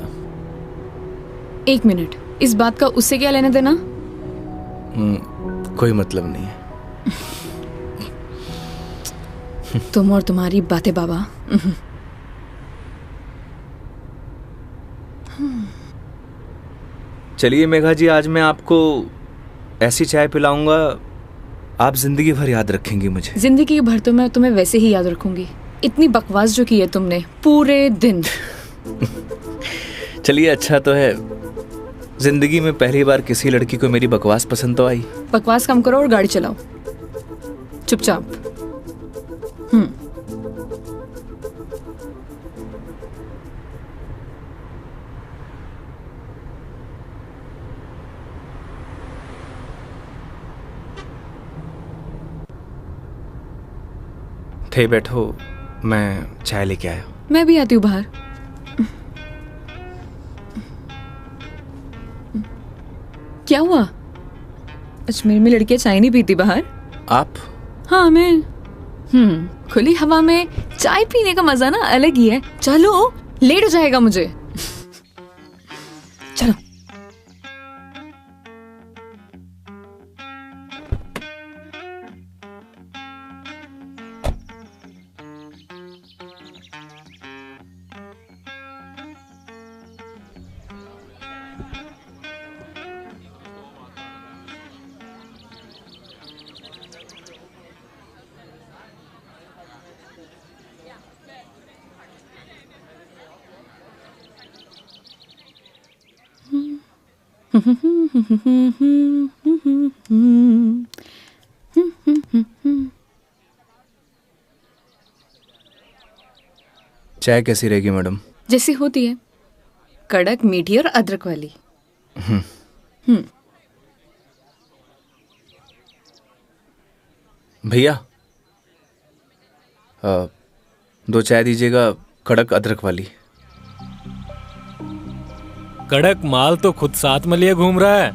1 मिनट, इस बात का उससे क्या लेना देना? कोई मतलब नहीं है। तुम और तुम्हारी बातें बाबा। चलिए मेघा जी, आज मैं आपको ऐसी चाय पिलाऊंगा, आप जिंदगी भर याद रखेंगी मुझे। जिंदगी भर तो मैं तुम्हें वैसे ही याद रखूंगी। इतनी बकवास जो की है तुमने पूरे दिन। चलिए, अच्छा तो है, जिंदगी में पहली बार किसी लड़की को मेरी बकवास पसंद तो आई। बकवास कम करो और गाड़ी चलाओ चुपचाप। थे बैठो, मैं चाय लेके आया। मैं भी आती हूँ बाहर। क्या हुआ? अजमेर में लड़कियां चाय नहीं पीती बाहर? आप? हाँ मैं। खुली हवा में चाय पीने का मजा ना अलग ही है। चलो, लेट हो जाएगा मुझे। चलो। चाय कैसी रहेगी मैडम? जैसी होती है, कड़क, मीठी और अदरक वाली। भैया 2 चाय दीजिएगा, कड़क अदरक वाली। कड़क माल तो खुद साथ में लिए घूम रहा है,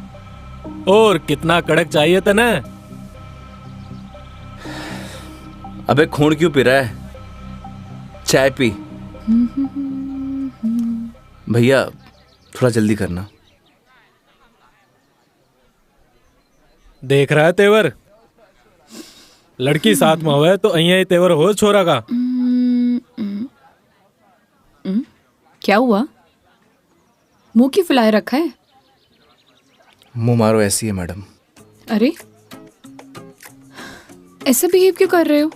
और कितना कड़क चाहिए था ना? अबे खून क्यों पी रहा है, चाय पी। भैया थोड़ा जल्दी करना। देख रहा है तेवर, लड़की साथ में हुआ है तो अहिया तेवर हो छोरा का। क्या हुआ, मुंह क्यों फुलाए रखा है? मुंह मारो ऐसी है मैडम। अरे ऐसा बिहेव क्यों कर रहे हो?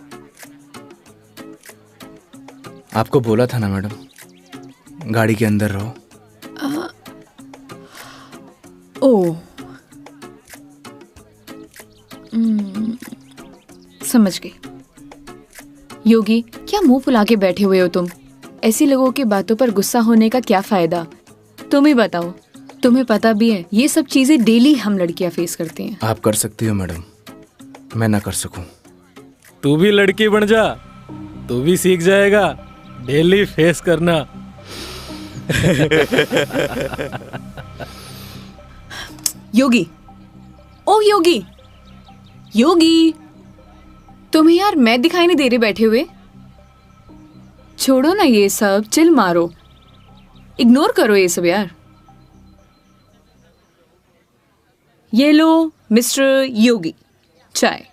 आपको बोला था ना मैडम, गाड़ी के अंदर रहो। ओ समझ गई। योगी, क्या मुंह फुला के बैठे हुए हो तुम? ऐसी लोगों की बातों पर गुस्सा होने का क्या फायदा? तुम ही बताओ, तुम्हें पता भी है ये सब चीजें डेली हम लड़कियां फेस करती हैं। आप कर सकती हो मैडम, मैं ना कर सकूं। तू भी लड़की बन जा, तू भी सीख जाएगा डेली फेस करना। योगी, ओ योगी, योगी, तुम्हें यार मैं दिखाई नहीं दे रही बैठे हुए? छोड़ो ना ये सब, चिल मारो, इग्नोर करो ये सब यार। ये लो मिस्टर योगी, चाय।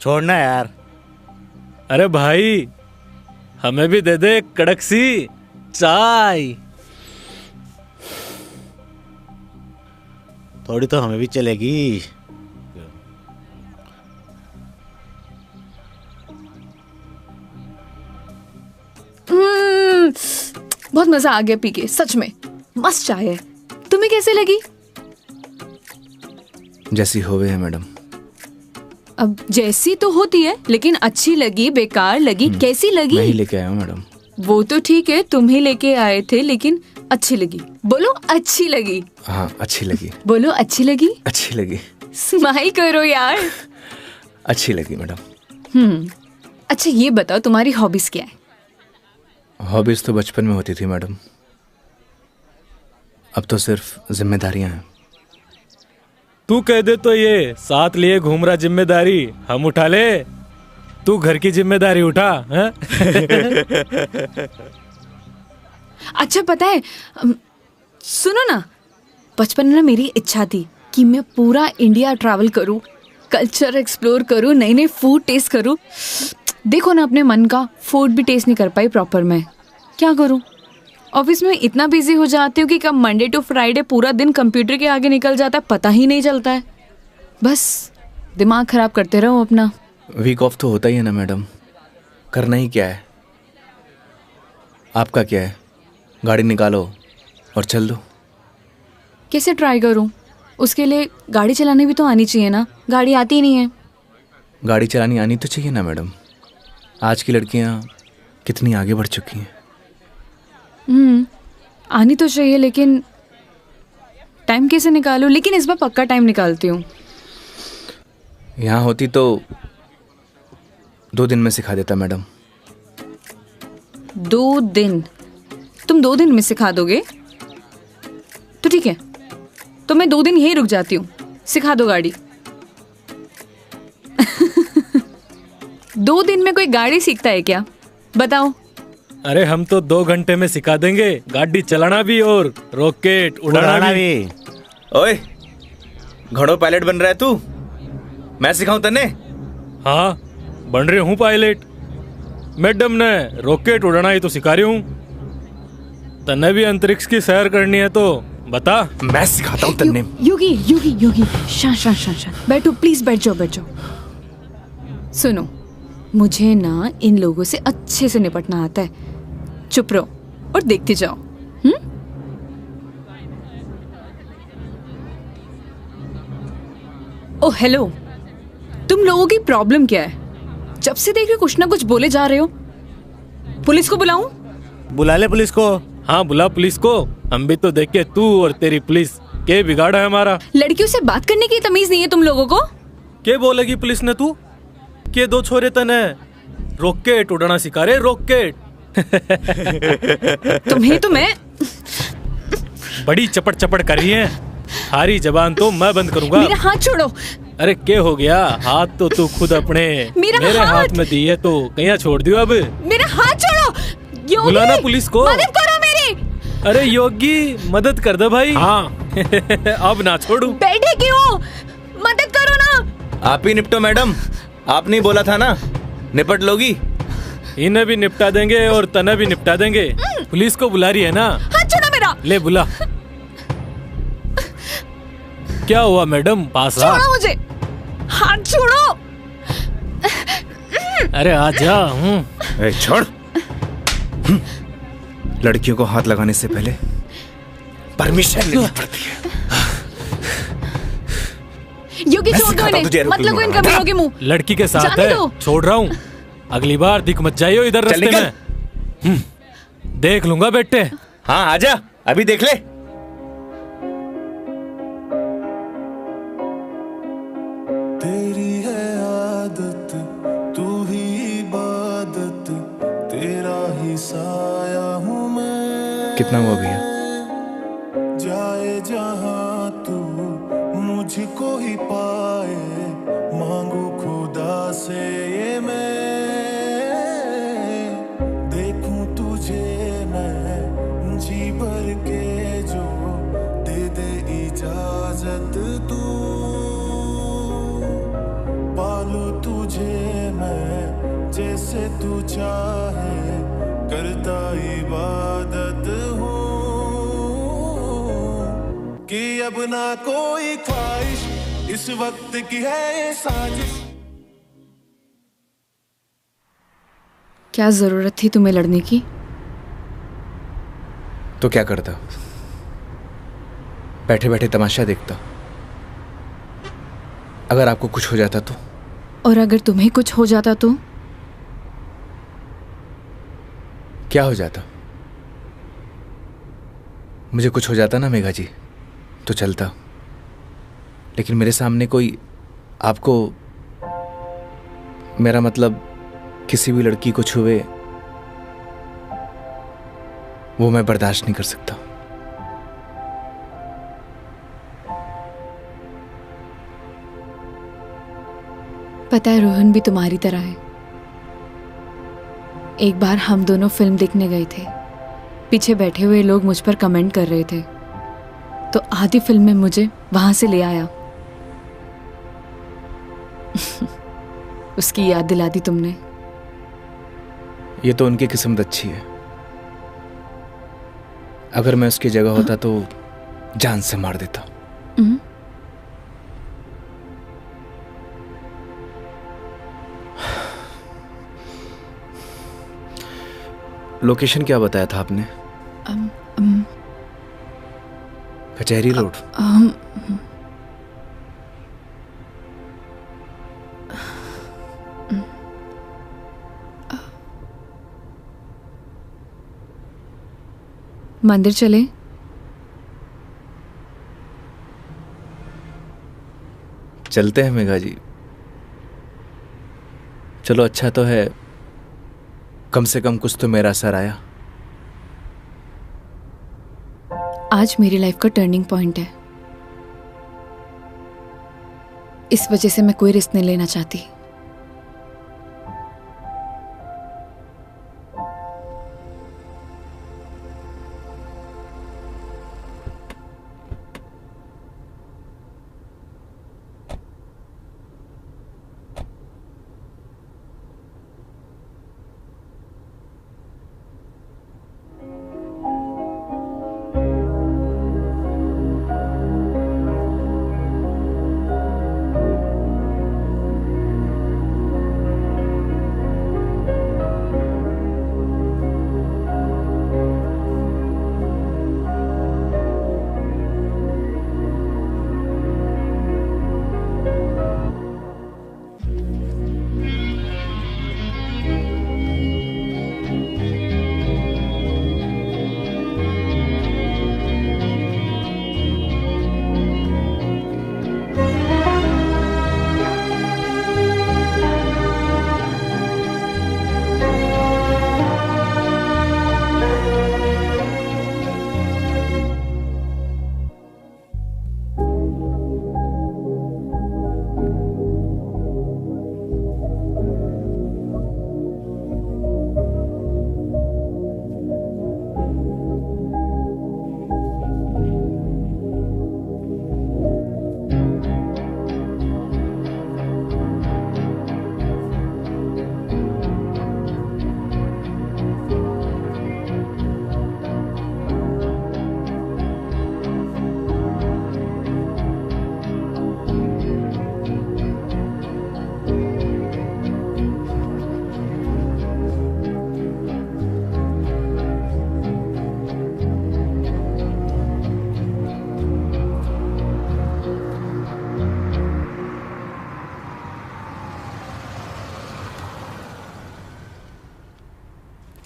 छोड़ना यार। अरे भाई, हमें भी दे दे कड़क सी चाय। थोड़ी तो हमें भी चलेगी। बहुत मजा आ गया पी के, सच में मस्त चाय है। तुम्हें कैसे लगी? जैसी होवे है मैडम। अब जैसी तो होती है, लेकिन अच्छी लगी, बेकार लगी, कैसी लगी? मैं ही लेके आया हूँ मैडम। वो तो ठीक है, तुम ही लेके आए थे, लेकिन अच्छी लगी। बोलो अच्छी लगी। हाँ अच्छी लगी। बोलो अच्छी लगी। अच्छी लगी। स्माइल करो यार। अच्छी लगी मैडम। अच्छा ये बताओ, तुम्हारी हॉबीज क्या है? हॉबीज तो बचपन में होती थी मैडम, अब तो सिर्फ जिम्मेदारियां हैं। तू कह दे तो ये साथ लिए घूम रहा जिम्मेदारी हम उठा ले, तू घर की जिम्मेदारी उठा है? अच्छा पता है, सुनो ना, बचपन में ना मेरी इच्छा थी कि मैं पूरा इंडिया ट्रैवल करूं, कल्चर एक्सप्लोर करूं, नए नए फूड टेस्ट करूं। देखो ना, अपने मन का फूड भी टेस्ट नहीं कर पाई प्रॉपर। मैं क्या करूं? ऑफिस में इतना बिजी हो जाती हूँ कि कब मंडे टू फ्राइडे पूरा दिन कंप्यूटर के आगे निकल जाता है, पता ही नहीं चलता है। बस दिमाग खराब करते रहो अपना। वीक ऑफ तो होता ही है ना मैडम, करना ही क्या है। आपका क्या है, गाड़ी निकालो और चल दो। कैसे ट्राई करूं? उसके लिए गाड़ी चलानी भी तो आनी चाहिए ना, गाड़ी आती ही नहीं है। गाड़ी चलानी आनी तो चाहिए ना मैडम, आज की लड़कियां कितनी आगे बढ़ चुकी हैं। आनी तो चाहिए, लेकिन टाइम कैसे निकालूं? लेकिन इस बार पक्का टाइम निकालती हूँ। यहाँ होती तो 2 दिन में सिखा देता मैडम। 2 दिन? तुम 2 दिन में सिखा दोगे? तो ठीक है, तो मैं 2 दिन यहीं रुक जाती हूँ, सिखा दो गाड़ी। 2 दिन में कोई गाड़ी सीखता है क्या? बताओ। अरे हम तो 2 घंटे में सिखा देंगे, गाड़ी चलाना भी और रॉकेट उड़ाना भी। ओए, घोड़ों पायलट बन रहा है तू? मैं सिखाऊं तन्ने? हाँ बन रहे हूँ पायलट। मैडम ने रॉकेट उड़ाना ही तो सिखा रही हूँ। तन्ने भी अंतरिक्ष की सैर करनी है तो बता। मैं सिखाता हूँ तन्ने। योगी योगी योगी, शांत शांत शांत शांत बैठो प्लीज, बैठ जाओ बैठ जाओ। सुनो, मुझे ना इन लोगों से अच्छे से निपटना आता है। चुप रहो और देखते जाओ। ओह हेलो, तुम लोगों की प्रॉब्लम क्या है? जब से देख रहे कुछ ना कुछ बोले जा रहे हो। पुलिस को बुलाऊं? बुला ले पुलिस को। हाँ बुला पुलिस को, हम भी तो देखे तू और तेरी पुलिस के बिगाड़ा है हमारा? लड़कियों से बात करने की तमीज नहीं है तुम लोगों को? के बोलेगी पुलिस ने तू? के दो छोरे तने रॉकेट उड़ाना सिखा रहे, रॉकेट। तुम्हें तो मैं बड़ी चपड़ चपड़ कर रही है। हारी जबान तो मैं बंद करूंगा। मेरा हाथ छोड़ो। अरे क्या हो गया? हाथ तो तू खुद अपने मेरे हाथ में दी है तो कहीं छोड़ दियो अब। मेरा हाथ छोड़ो। योगी, बुलाना पुलिस को। मदद करो मेरी। अरे योगी मदद कर दो भाई। हाँ। अब ना छोड़ू। बैठे क्यों? मदद करो ना। आप ही निपटो मैडम, आपने ही बोला था ना, निपट लोगी। इन्हें भी निपटा देंगे और तने भी निपटा देंगे। पुलिस को बुला रही है ना? हाथ छोड़ो मेरा। ले बुला। क्या हुआ मैडम? पास आ। छोड़ो मुझे, हाथ छोड़ो। अरे आजा। छोड़। लड़कियों को हाथ लगाने से पहले परमिशन लेनी पड़ती है। योगी छोड़ दो इन्हें, मत लगो इन कमीनों के मुंह। लड़की के साथ है, छोड़ रहा हूँ। अगली बार दिख मत जाइयो इधर रास्ते में। देख लूंगा बेटे। हाँ आजा, अभी देख ले। तेरी है आदत, तू ही इबादत, तेरा ही साया हूँ मैं। कितना हुआ भैया? जाए जहाँ तू मुझको ही पाए, मांगू खुदा से ये मैं। देखूं तुझे मैं जी भर के, जो दे दे इजाजत तू। पालू तुझे मैं जैसे तू चाहे, करता इबादत हूँ कि अब ना कोई ख्वाहिश, इस वक्त की है साजिश। क्या जरूरत थी तुम्हें लड़ने की? तो क्या करता? बैठे बैठे तमाशा देखता। अगर आपको कुछ हो जाता तो? और अगर तुम्हें कुछ हो जाता तो? क्या हो जाता? मुझे कुछ हो जाता ना मेघा जी, तो चलता। लेकिन मेरे सामने कोई आपको, मेरा मतलब किसी भी लड़की को छुए, वो मैं बर्दाश्त नहीं कर सकता। पता है रोहन भी तुम्हारी तरह है। एक बार हम दोनों फिल्म देखने गए थे। पीछे बैठे हुए लोग मुझ पर कमेंट कर रहे थे, तो आधी फिल्म में मुझे वहां से ले आया। उसकी याद दिला दी तुमने। ये तो उनकी किस्मत अच्छी है। अगर मैं उसकी जगह होता तो जान से मार देता। लोकेशन क्या बताया था आपने? कचहरी रोड। मंदिर चले? चलते हैं मेघा जी। चलो, अच्छा तो है, कम से कम कुछ तो मेरा असर आया। आज मेरी लाइफ का टर्निंग पॉइंट है। इस वजह से मैं कोई रिस्क नहीं लेना चाहती।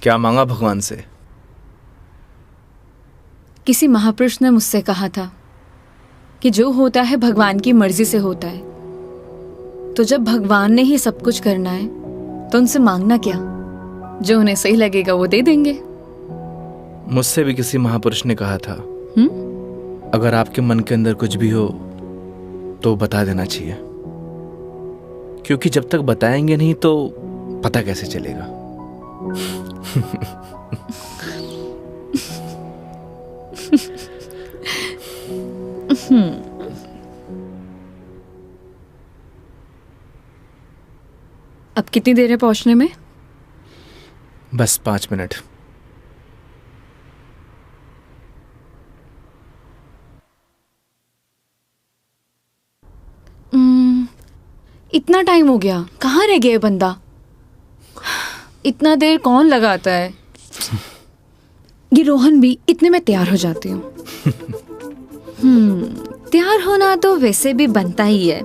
क्या मांगा भगवान से? किसी महापुरुष ने मुझसे कहा था कि जो होता है भगवान की मर्जी से होता है, तो जब भगवान ने ही सब कुछ करना है तो उनसे मांगना क्या, जो उन्हें सही लगेगा वो दे देंगे। मुझसे भी किसी महापुरुष ने कहा था, अगर आपके मन के अंदर कुछ भी हो तो बता देना चाहिए, क्योंकि जब तक बताएंगे नहीं तो पता कैसे चलेगा। अब कितनी देर है पहुंचने में? बस 5 मिनट। इतना टाइम हो गया, कहाँ रह गया ये बंदा? इतना देर कौन लगाता है? ये रोहन भी, इतने में तैयार हो जाती हूँ। तैयार होना तो वैसे भी बनता ही है।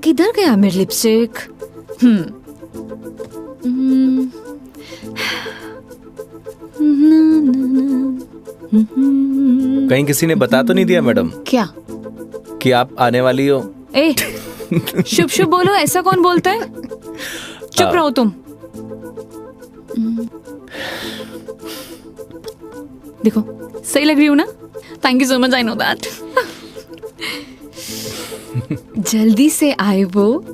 किधर गया मेरी लिपस्टिक? कहीं किसी ने बता तो नहीं दिया मैडम क्या कि आप आने वाली हो? ए, शुभ शुभ बोलो, ऐसा कौन बोलता है? चुप रहो तुम। देखो सही लग रही हूँ ना? Thank you so much, I know that. जल्दी से आए वो।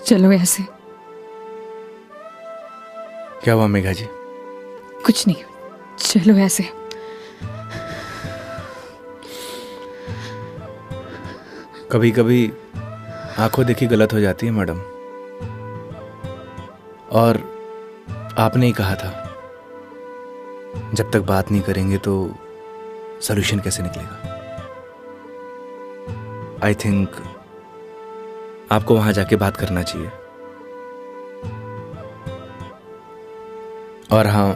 चलो ऐसे। क्या हुआ मेघा जी? कुछ नहीं, चलो ऐसे। कभी कभी आंखों देखी गलत हो जाती है मैडम, और आपने ही कहा था जब तक बात नहीं करेंगे तो सॉल्यूशन कैसे निकलेगा। आई थिंक आपको वहां जाके बात करना चाहिए। और हाँ,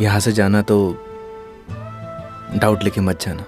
यहां से जाना तो डाउट लेके मत जाना।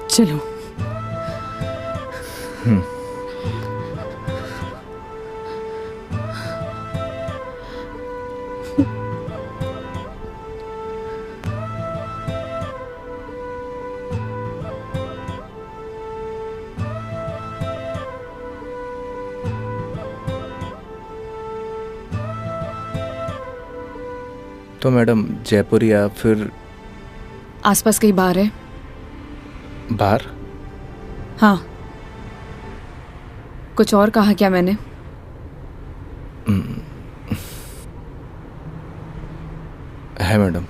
चलो। तो मैडम जयपुर या फिर आसपास कहीं बार है? बाहर? हाँ। कुछ और कहा क्या मैंने? है मैडम।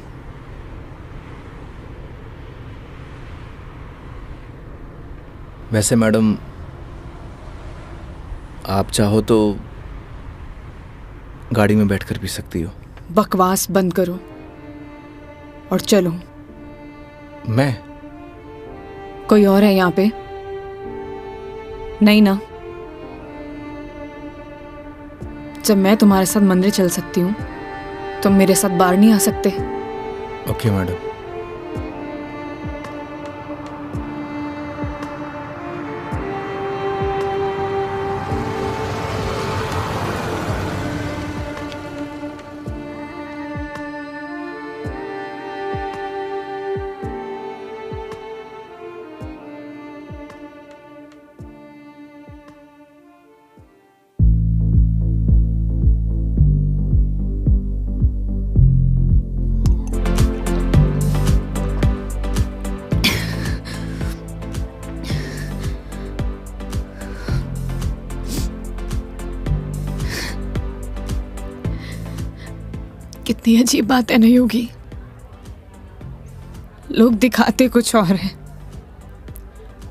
वैसे मैडम आप चाहो तो गाड़ी में बैठकर पी सकती हो। बकवास बंद करो और चलो। मैं? कोई और है यहाँ पे? नहीं ना? जब मैं तुम्हारे साथ मंदिर चल सकती हूँ, तुम मेरे साथ बाहर नहीं आ सकते? Okay madam. कितनी अजीब बात है ना योगी। लोग दिखाते कुछ और है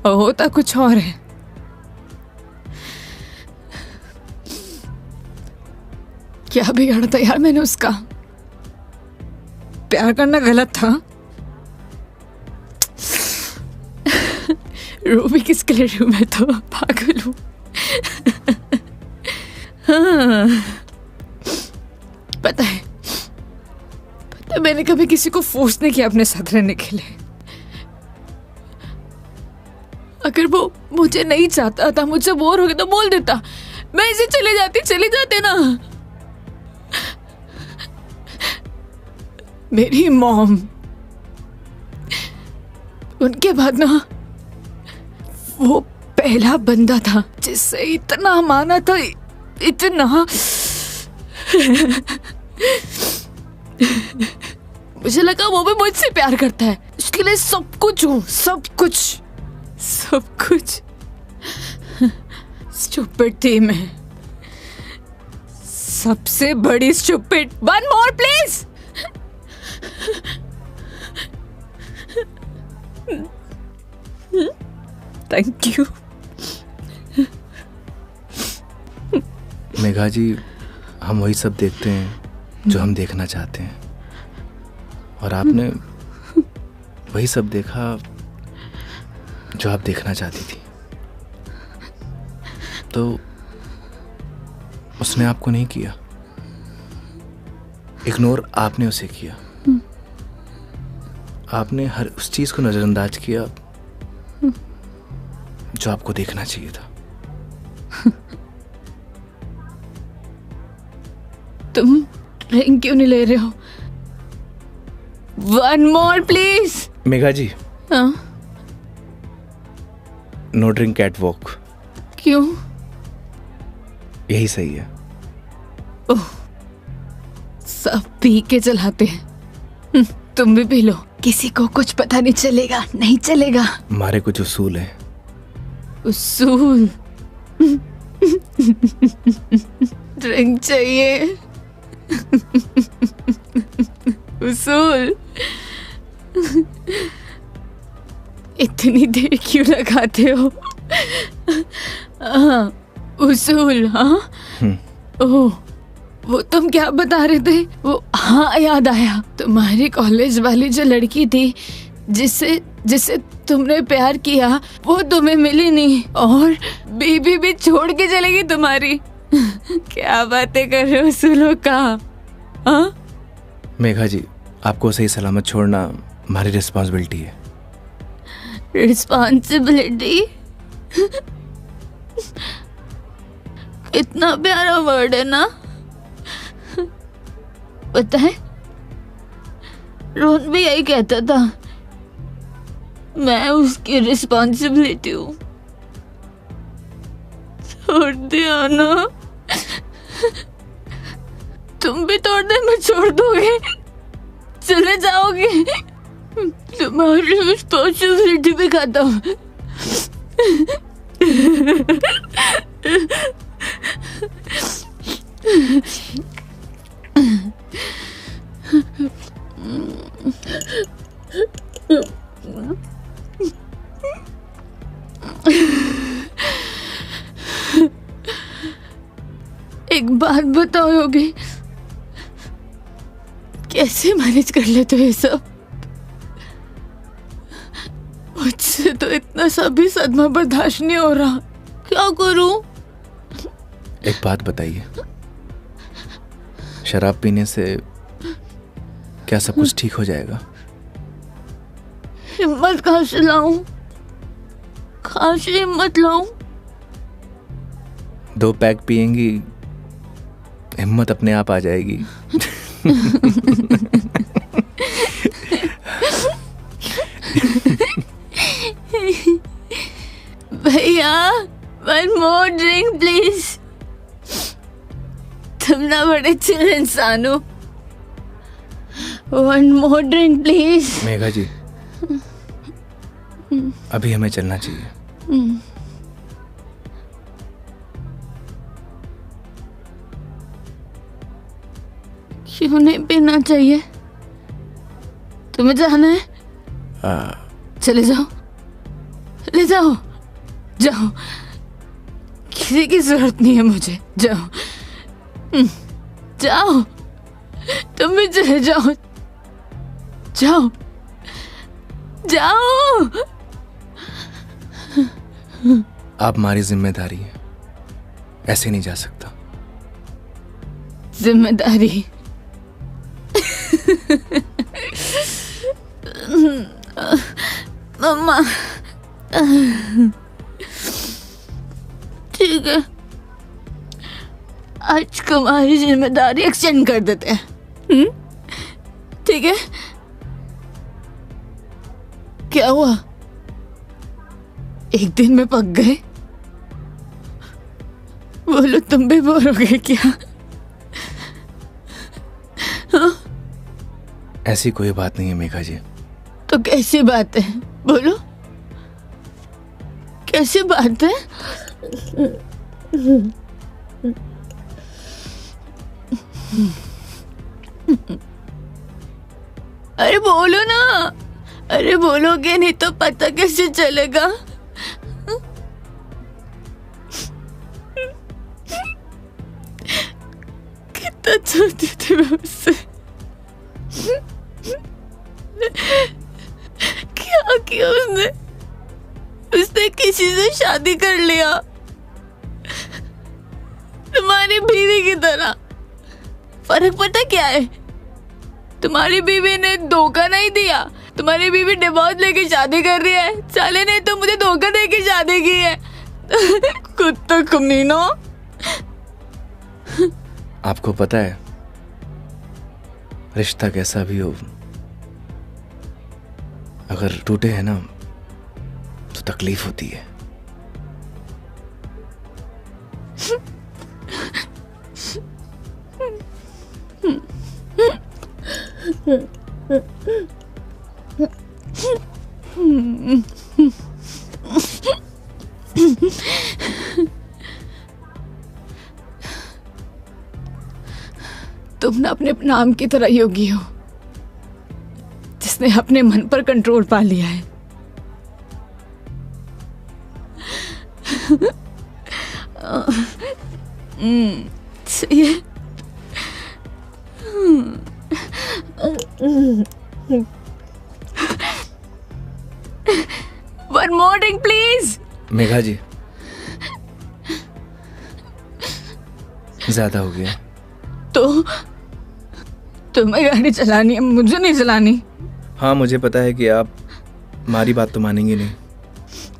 और होता कुछ और है। क्या बिगाड़ा था यार मैंने उसका? प्यार करना गलत था। रो भी किसके लिए रू? मैं तो पागल हूं। हाँ, पता है मैंने कभी किसी को फोर्स नहीं किया अपने साथ रहने के लिए। अगर वो मुझे नहीं चाहता था, मुझसे बोर हो गया तो बोल देता, मैं इसे चले जाते ना। मेरी मॉम, उनके बाद ना वो पहला बंदा था जिससे इतना माना था, इतना। मुझे लगा वो भी मुझसे प्यार करता है, उसके लिए सब कुछ हूं, सब कुछ। स्टूपिड थी मैं, सबसे बड़ी stupid. One more please. Thank you. Megha ji, हम वही सब देखते हैं जो हम देखना चाहते हैं, और आपने वही सब देखा जो आप देखना चाहती थी। तो उसने आपको नहीं किया, इग्नोर आपने उसे किया। आपने हर उस चीज को नजरअंदाज किया जो आपको देखना चाहिए था। तुम ड्रिंक क्यों नहीं ले रहे हो? One more please. Megha ji, हाँ? No drink at walk. क्यों? यही सही है। ओह, सब पी के चलाते हैं। तुम भी पी लो, किसी को कुछ पता नहीं चलेगा। नहीं चलेगा। हमारे कुछ उसूल हैं। उसूल? ड्रिंक चाहिए। उसूल? इतनी देर क्यों लगाते हो? हाँ, उसूल। हाँ, ओह, वो तुम क्या बता रहे थे? वो, हाँ याद आया, तुम्हारी कॉलेज वाली जो लड़की थी जिससे तुमने प्यार किया, वो तुम्हें मिली नहीं और बीबी भी छोड़ के चलेगी तुम्हारी। क्या बातें कर रहे हो उसूलों का? हाँ? मेघा जी, आपको सही सलामत छोड़ना हमारी रिस्पॉन्सिबिलिटी है। रिस्पॉन्सिबिलिटी? इतना प्यारा वर्ड है ना। पता है, रोहन भी यही कहता था, मैं उसकी रिस्पॉन्सिबिलिटी हूँ। छोड़ दिया ना? तुम भी तोड़ दे, मैं छोड़ दोगे? चले जाओगे? तुम्हारी रिस्पॉन्सिबिलिटी भी खत्म। एक बात बताओ योगी, कैसे मैनेज कर लेते हो ये सब? मुझसे तो इतना सा भी सदमा बर्दाश्त नहीं हो रहा, क्या करूं? एक बात बताइए, शराब पीने से क्या सब कुछ ठीक हो जाएगा? हिम्मत कहाँ से लाऊं? कहाँ से हिम्मत लाऊं? 2 पैक पिएंगी, हिम्मत अपने आप आ जाएगी। भैया, 1 more drink प्लीज। तुम ना बड़े चिल इंसान हो। 1 more drink प्लीज। मेघा जी, अभी हमें चलना चाहिए। क्यों नहीं पीना चाहिए? तुम्हें जाना है? चले जाओ, ले जाओ, जाओ, किसी की जरूरत नहीं है मुझे। जाओ, जाओ, तुम भी चले जाओ, जाओ, जाओ। आप हमारी जिम्मेदारी है, ऐसे नहीं जा सकता। जिम्मेदारी? मम्मा, ठीक है, आज तुम्हारी जिम्मेदारी एक्सटेंड कर देते हैं। ठीक है? क्या हुआ? एक दिन में पक गए? बोलो, तुम भी बोर हो गए क्या? ऐसी कोई बात नहीं है मेघा जी। तो कैसी बात है? बोलो, कैसी बात है? अरे बोलो ना, अरे बोलोगे नहीं तो पता कैसे चलेगा? कितना चाहती थी मैं उससे, क्या किया उसने? उसने किसी से शादी कर लिया, तुम्हारी बीवी की तरह। फर्क पता क्या है? तुम्हारी बीवी ने धोखा नहीं दिया, तुम्हारी बीवी डिवोर्स लेके शादी कर रही है। साले ने तो मुझे धोखा देके शादी की है। कुत्ता कमीना। आपको पता है, रिश्ता कैसा भी हो, अगर टूटे है ना तो तकलीफ होती है। तुम ना अपने नाम की तरह योगी हो, जिसने अपने मन पर कंट्रोल पा लिया है। सही है। One more drink, please. Megha जी, ज्यादा हो गया। तो तुम्हें गाड़ी चलानी है, मुझे नहीं चलानी। हाँ, मुझे पता है कि आप हमारी बात तो मानेंगे नहीं।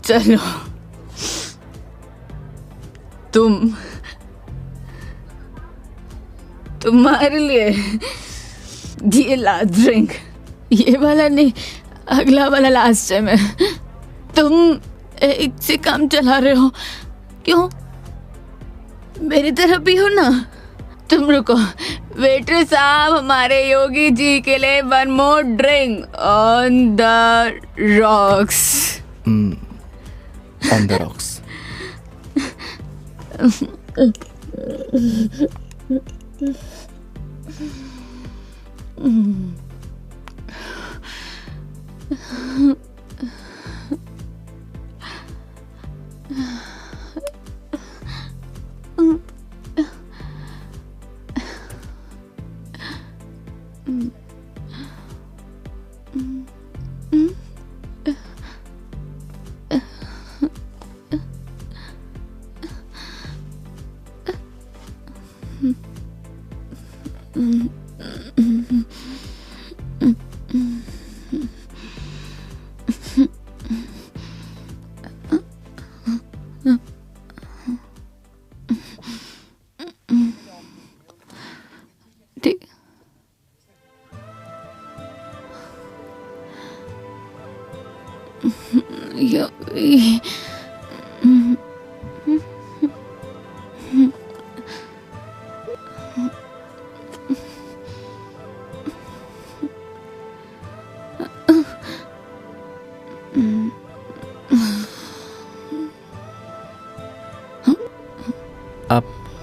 चलो, तुम्हारे लिए ये लास्ट ड्रिंक, ये वाला नहीं, अगला वाला लास्ट टाइम है। तुम एक से काम चला रहे हो, क्यों? मेरी तरह भी हो ना। तुम रुको, वेटर साहब, हमारे योगी जी के लिए 1 more drink on the rocks. On the rocks.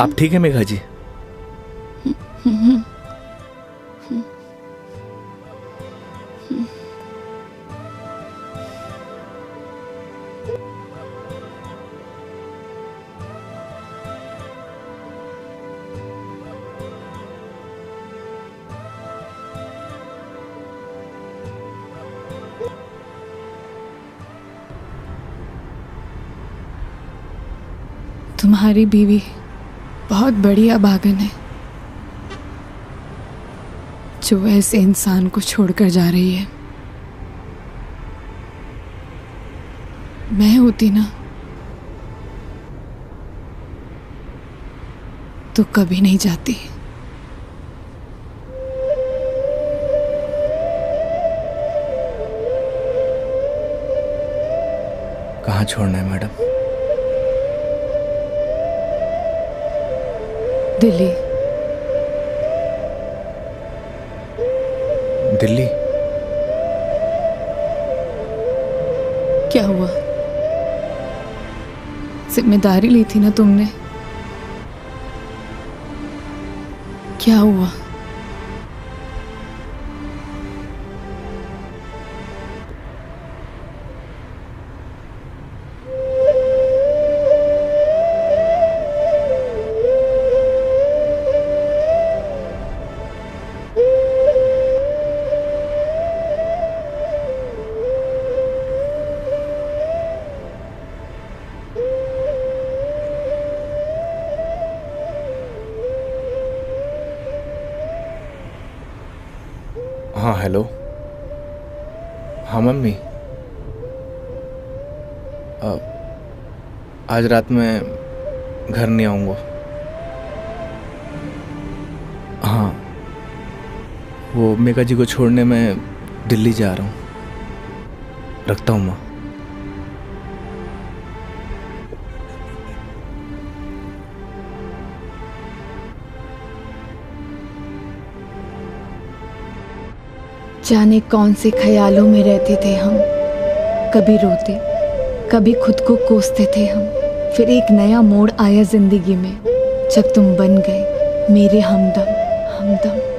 आप ठीक है मेघा जी? तुम्हारी बीवी बहुत बड़ी अभागन है जो ऐसे इंसान को छोड़कर जा रही है। मैं होती ना तो कभी नहीं जाती। कहाँ छोड़ना है मैडम? दिल्ली। दिल्ली? क्या हुआ? जिम्मेदारी ली थी ना तुमने, क्या हुआ? हाँ हेलो। हाँ मम्मी, आज रात में घर नहीं आऊँगा। हाँ, वो मेघा जी को छोड़ने मैं दिल्ली जा रहा हूँ। रखता हूँ माँ। जाने कौन से ख्यालों में रहते थे हम, कभी रोते कभी खुद को कोसते थे हम। फिर एक नया मोड़ आया जिंदगी में जब तुम बन गए मेरे हमदम।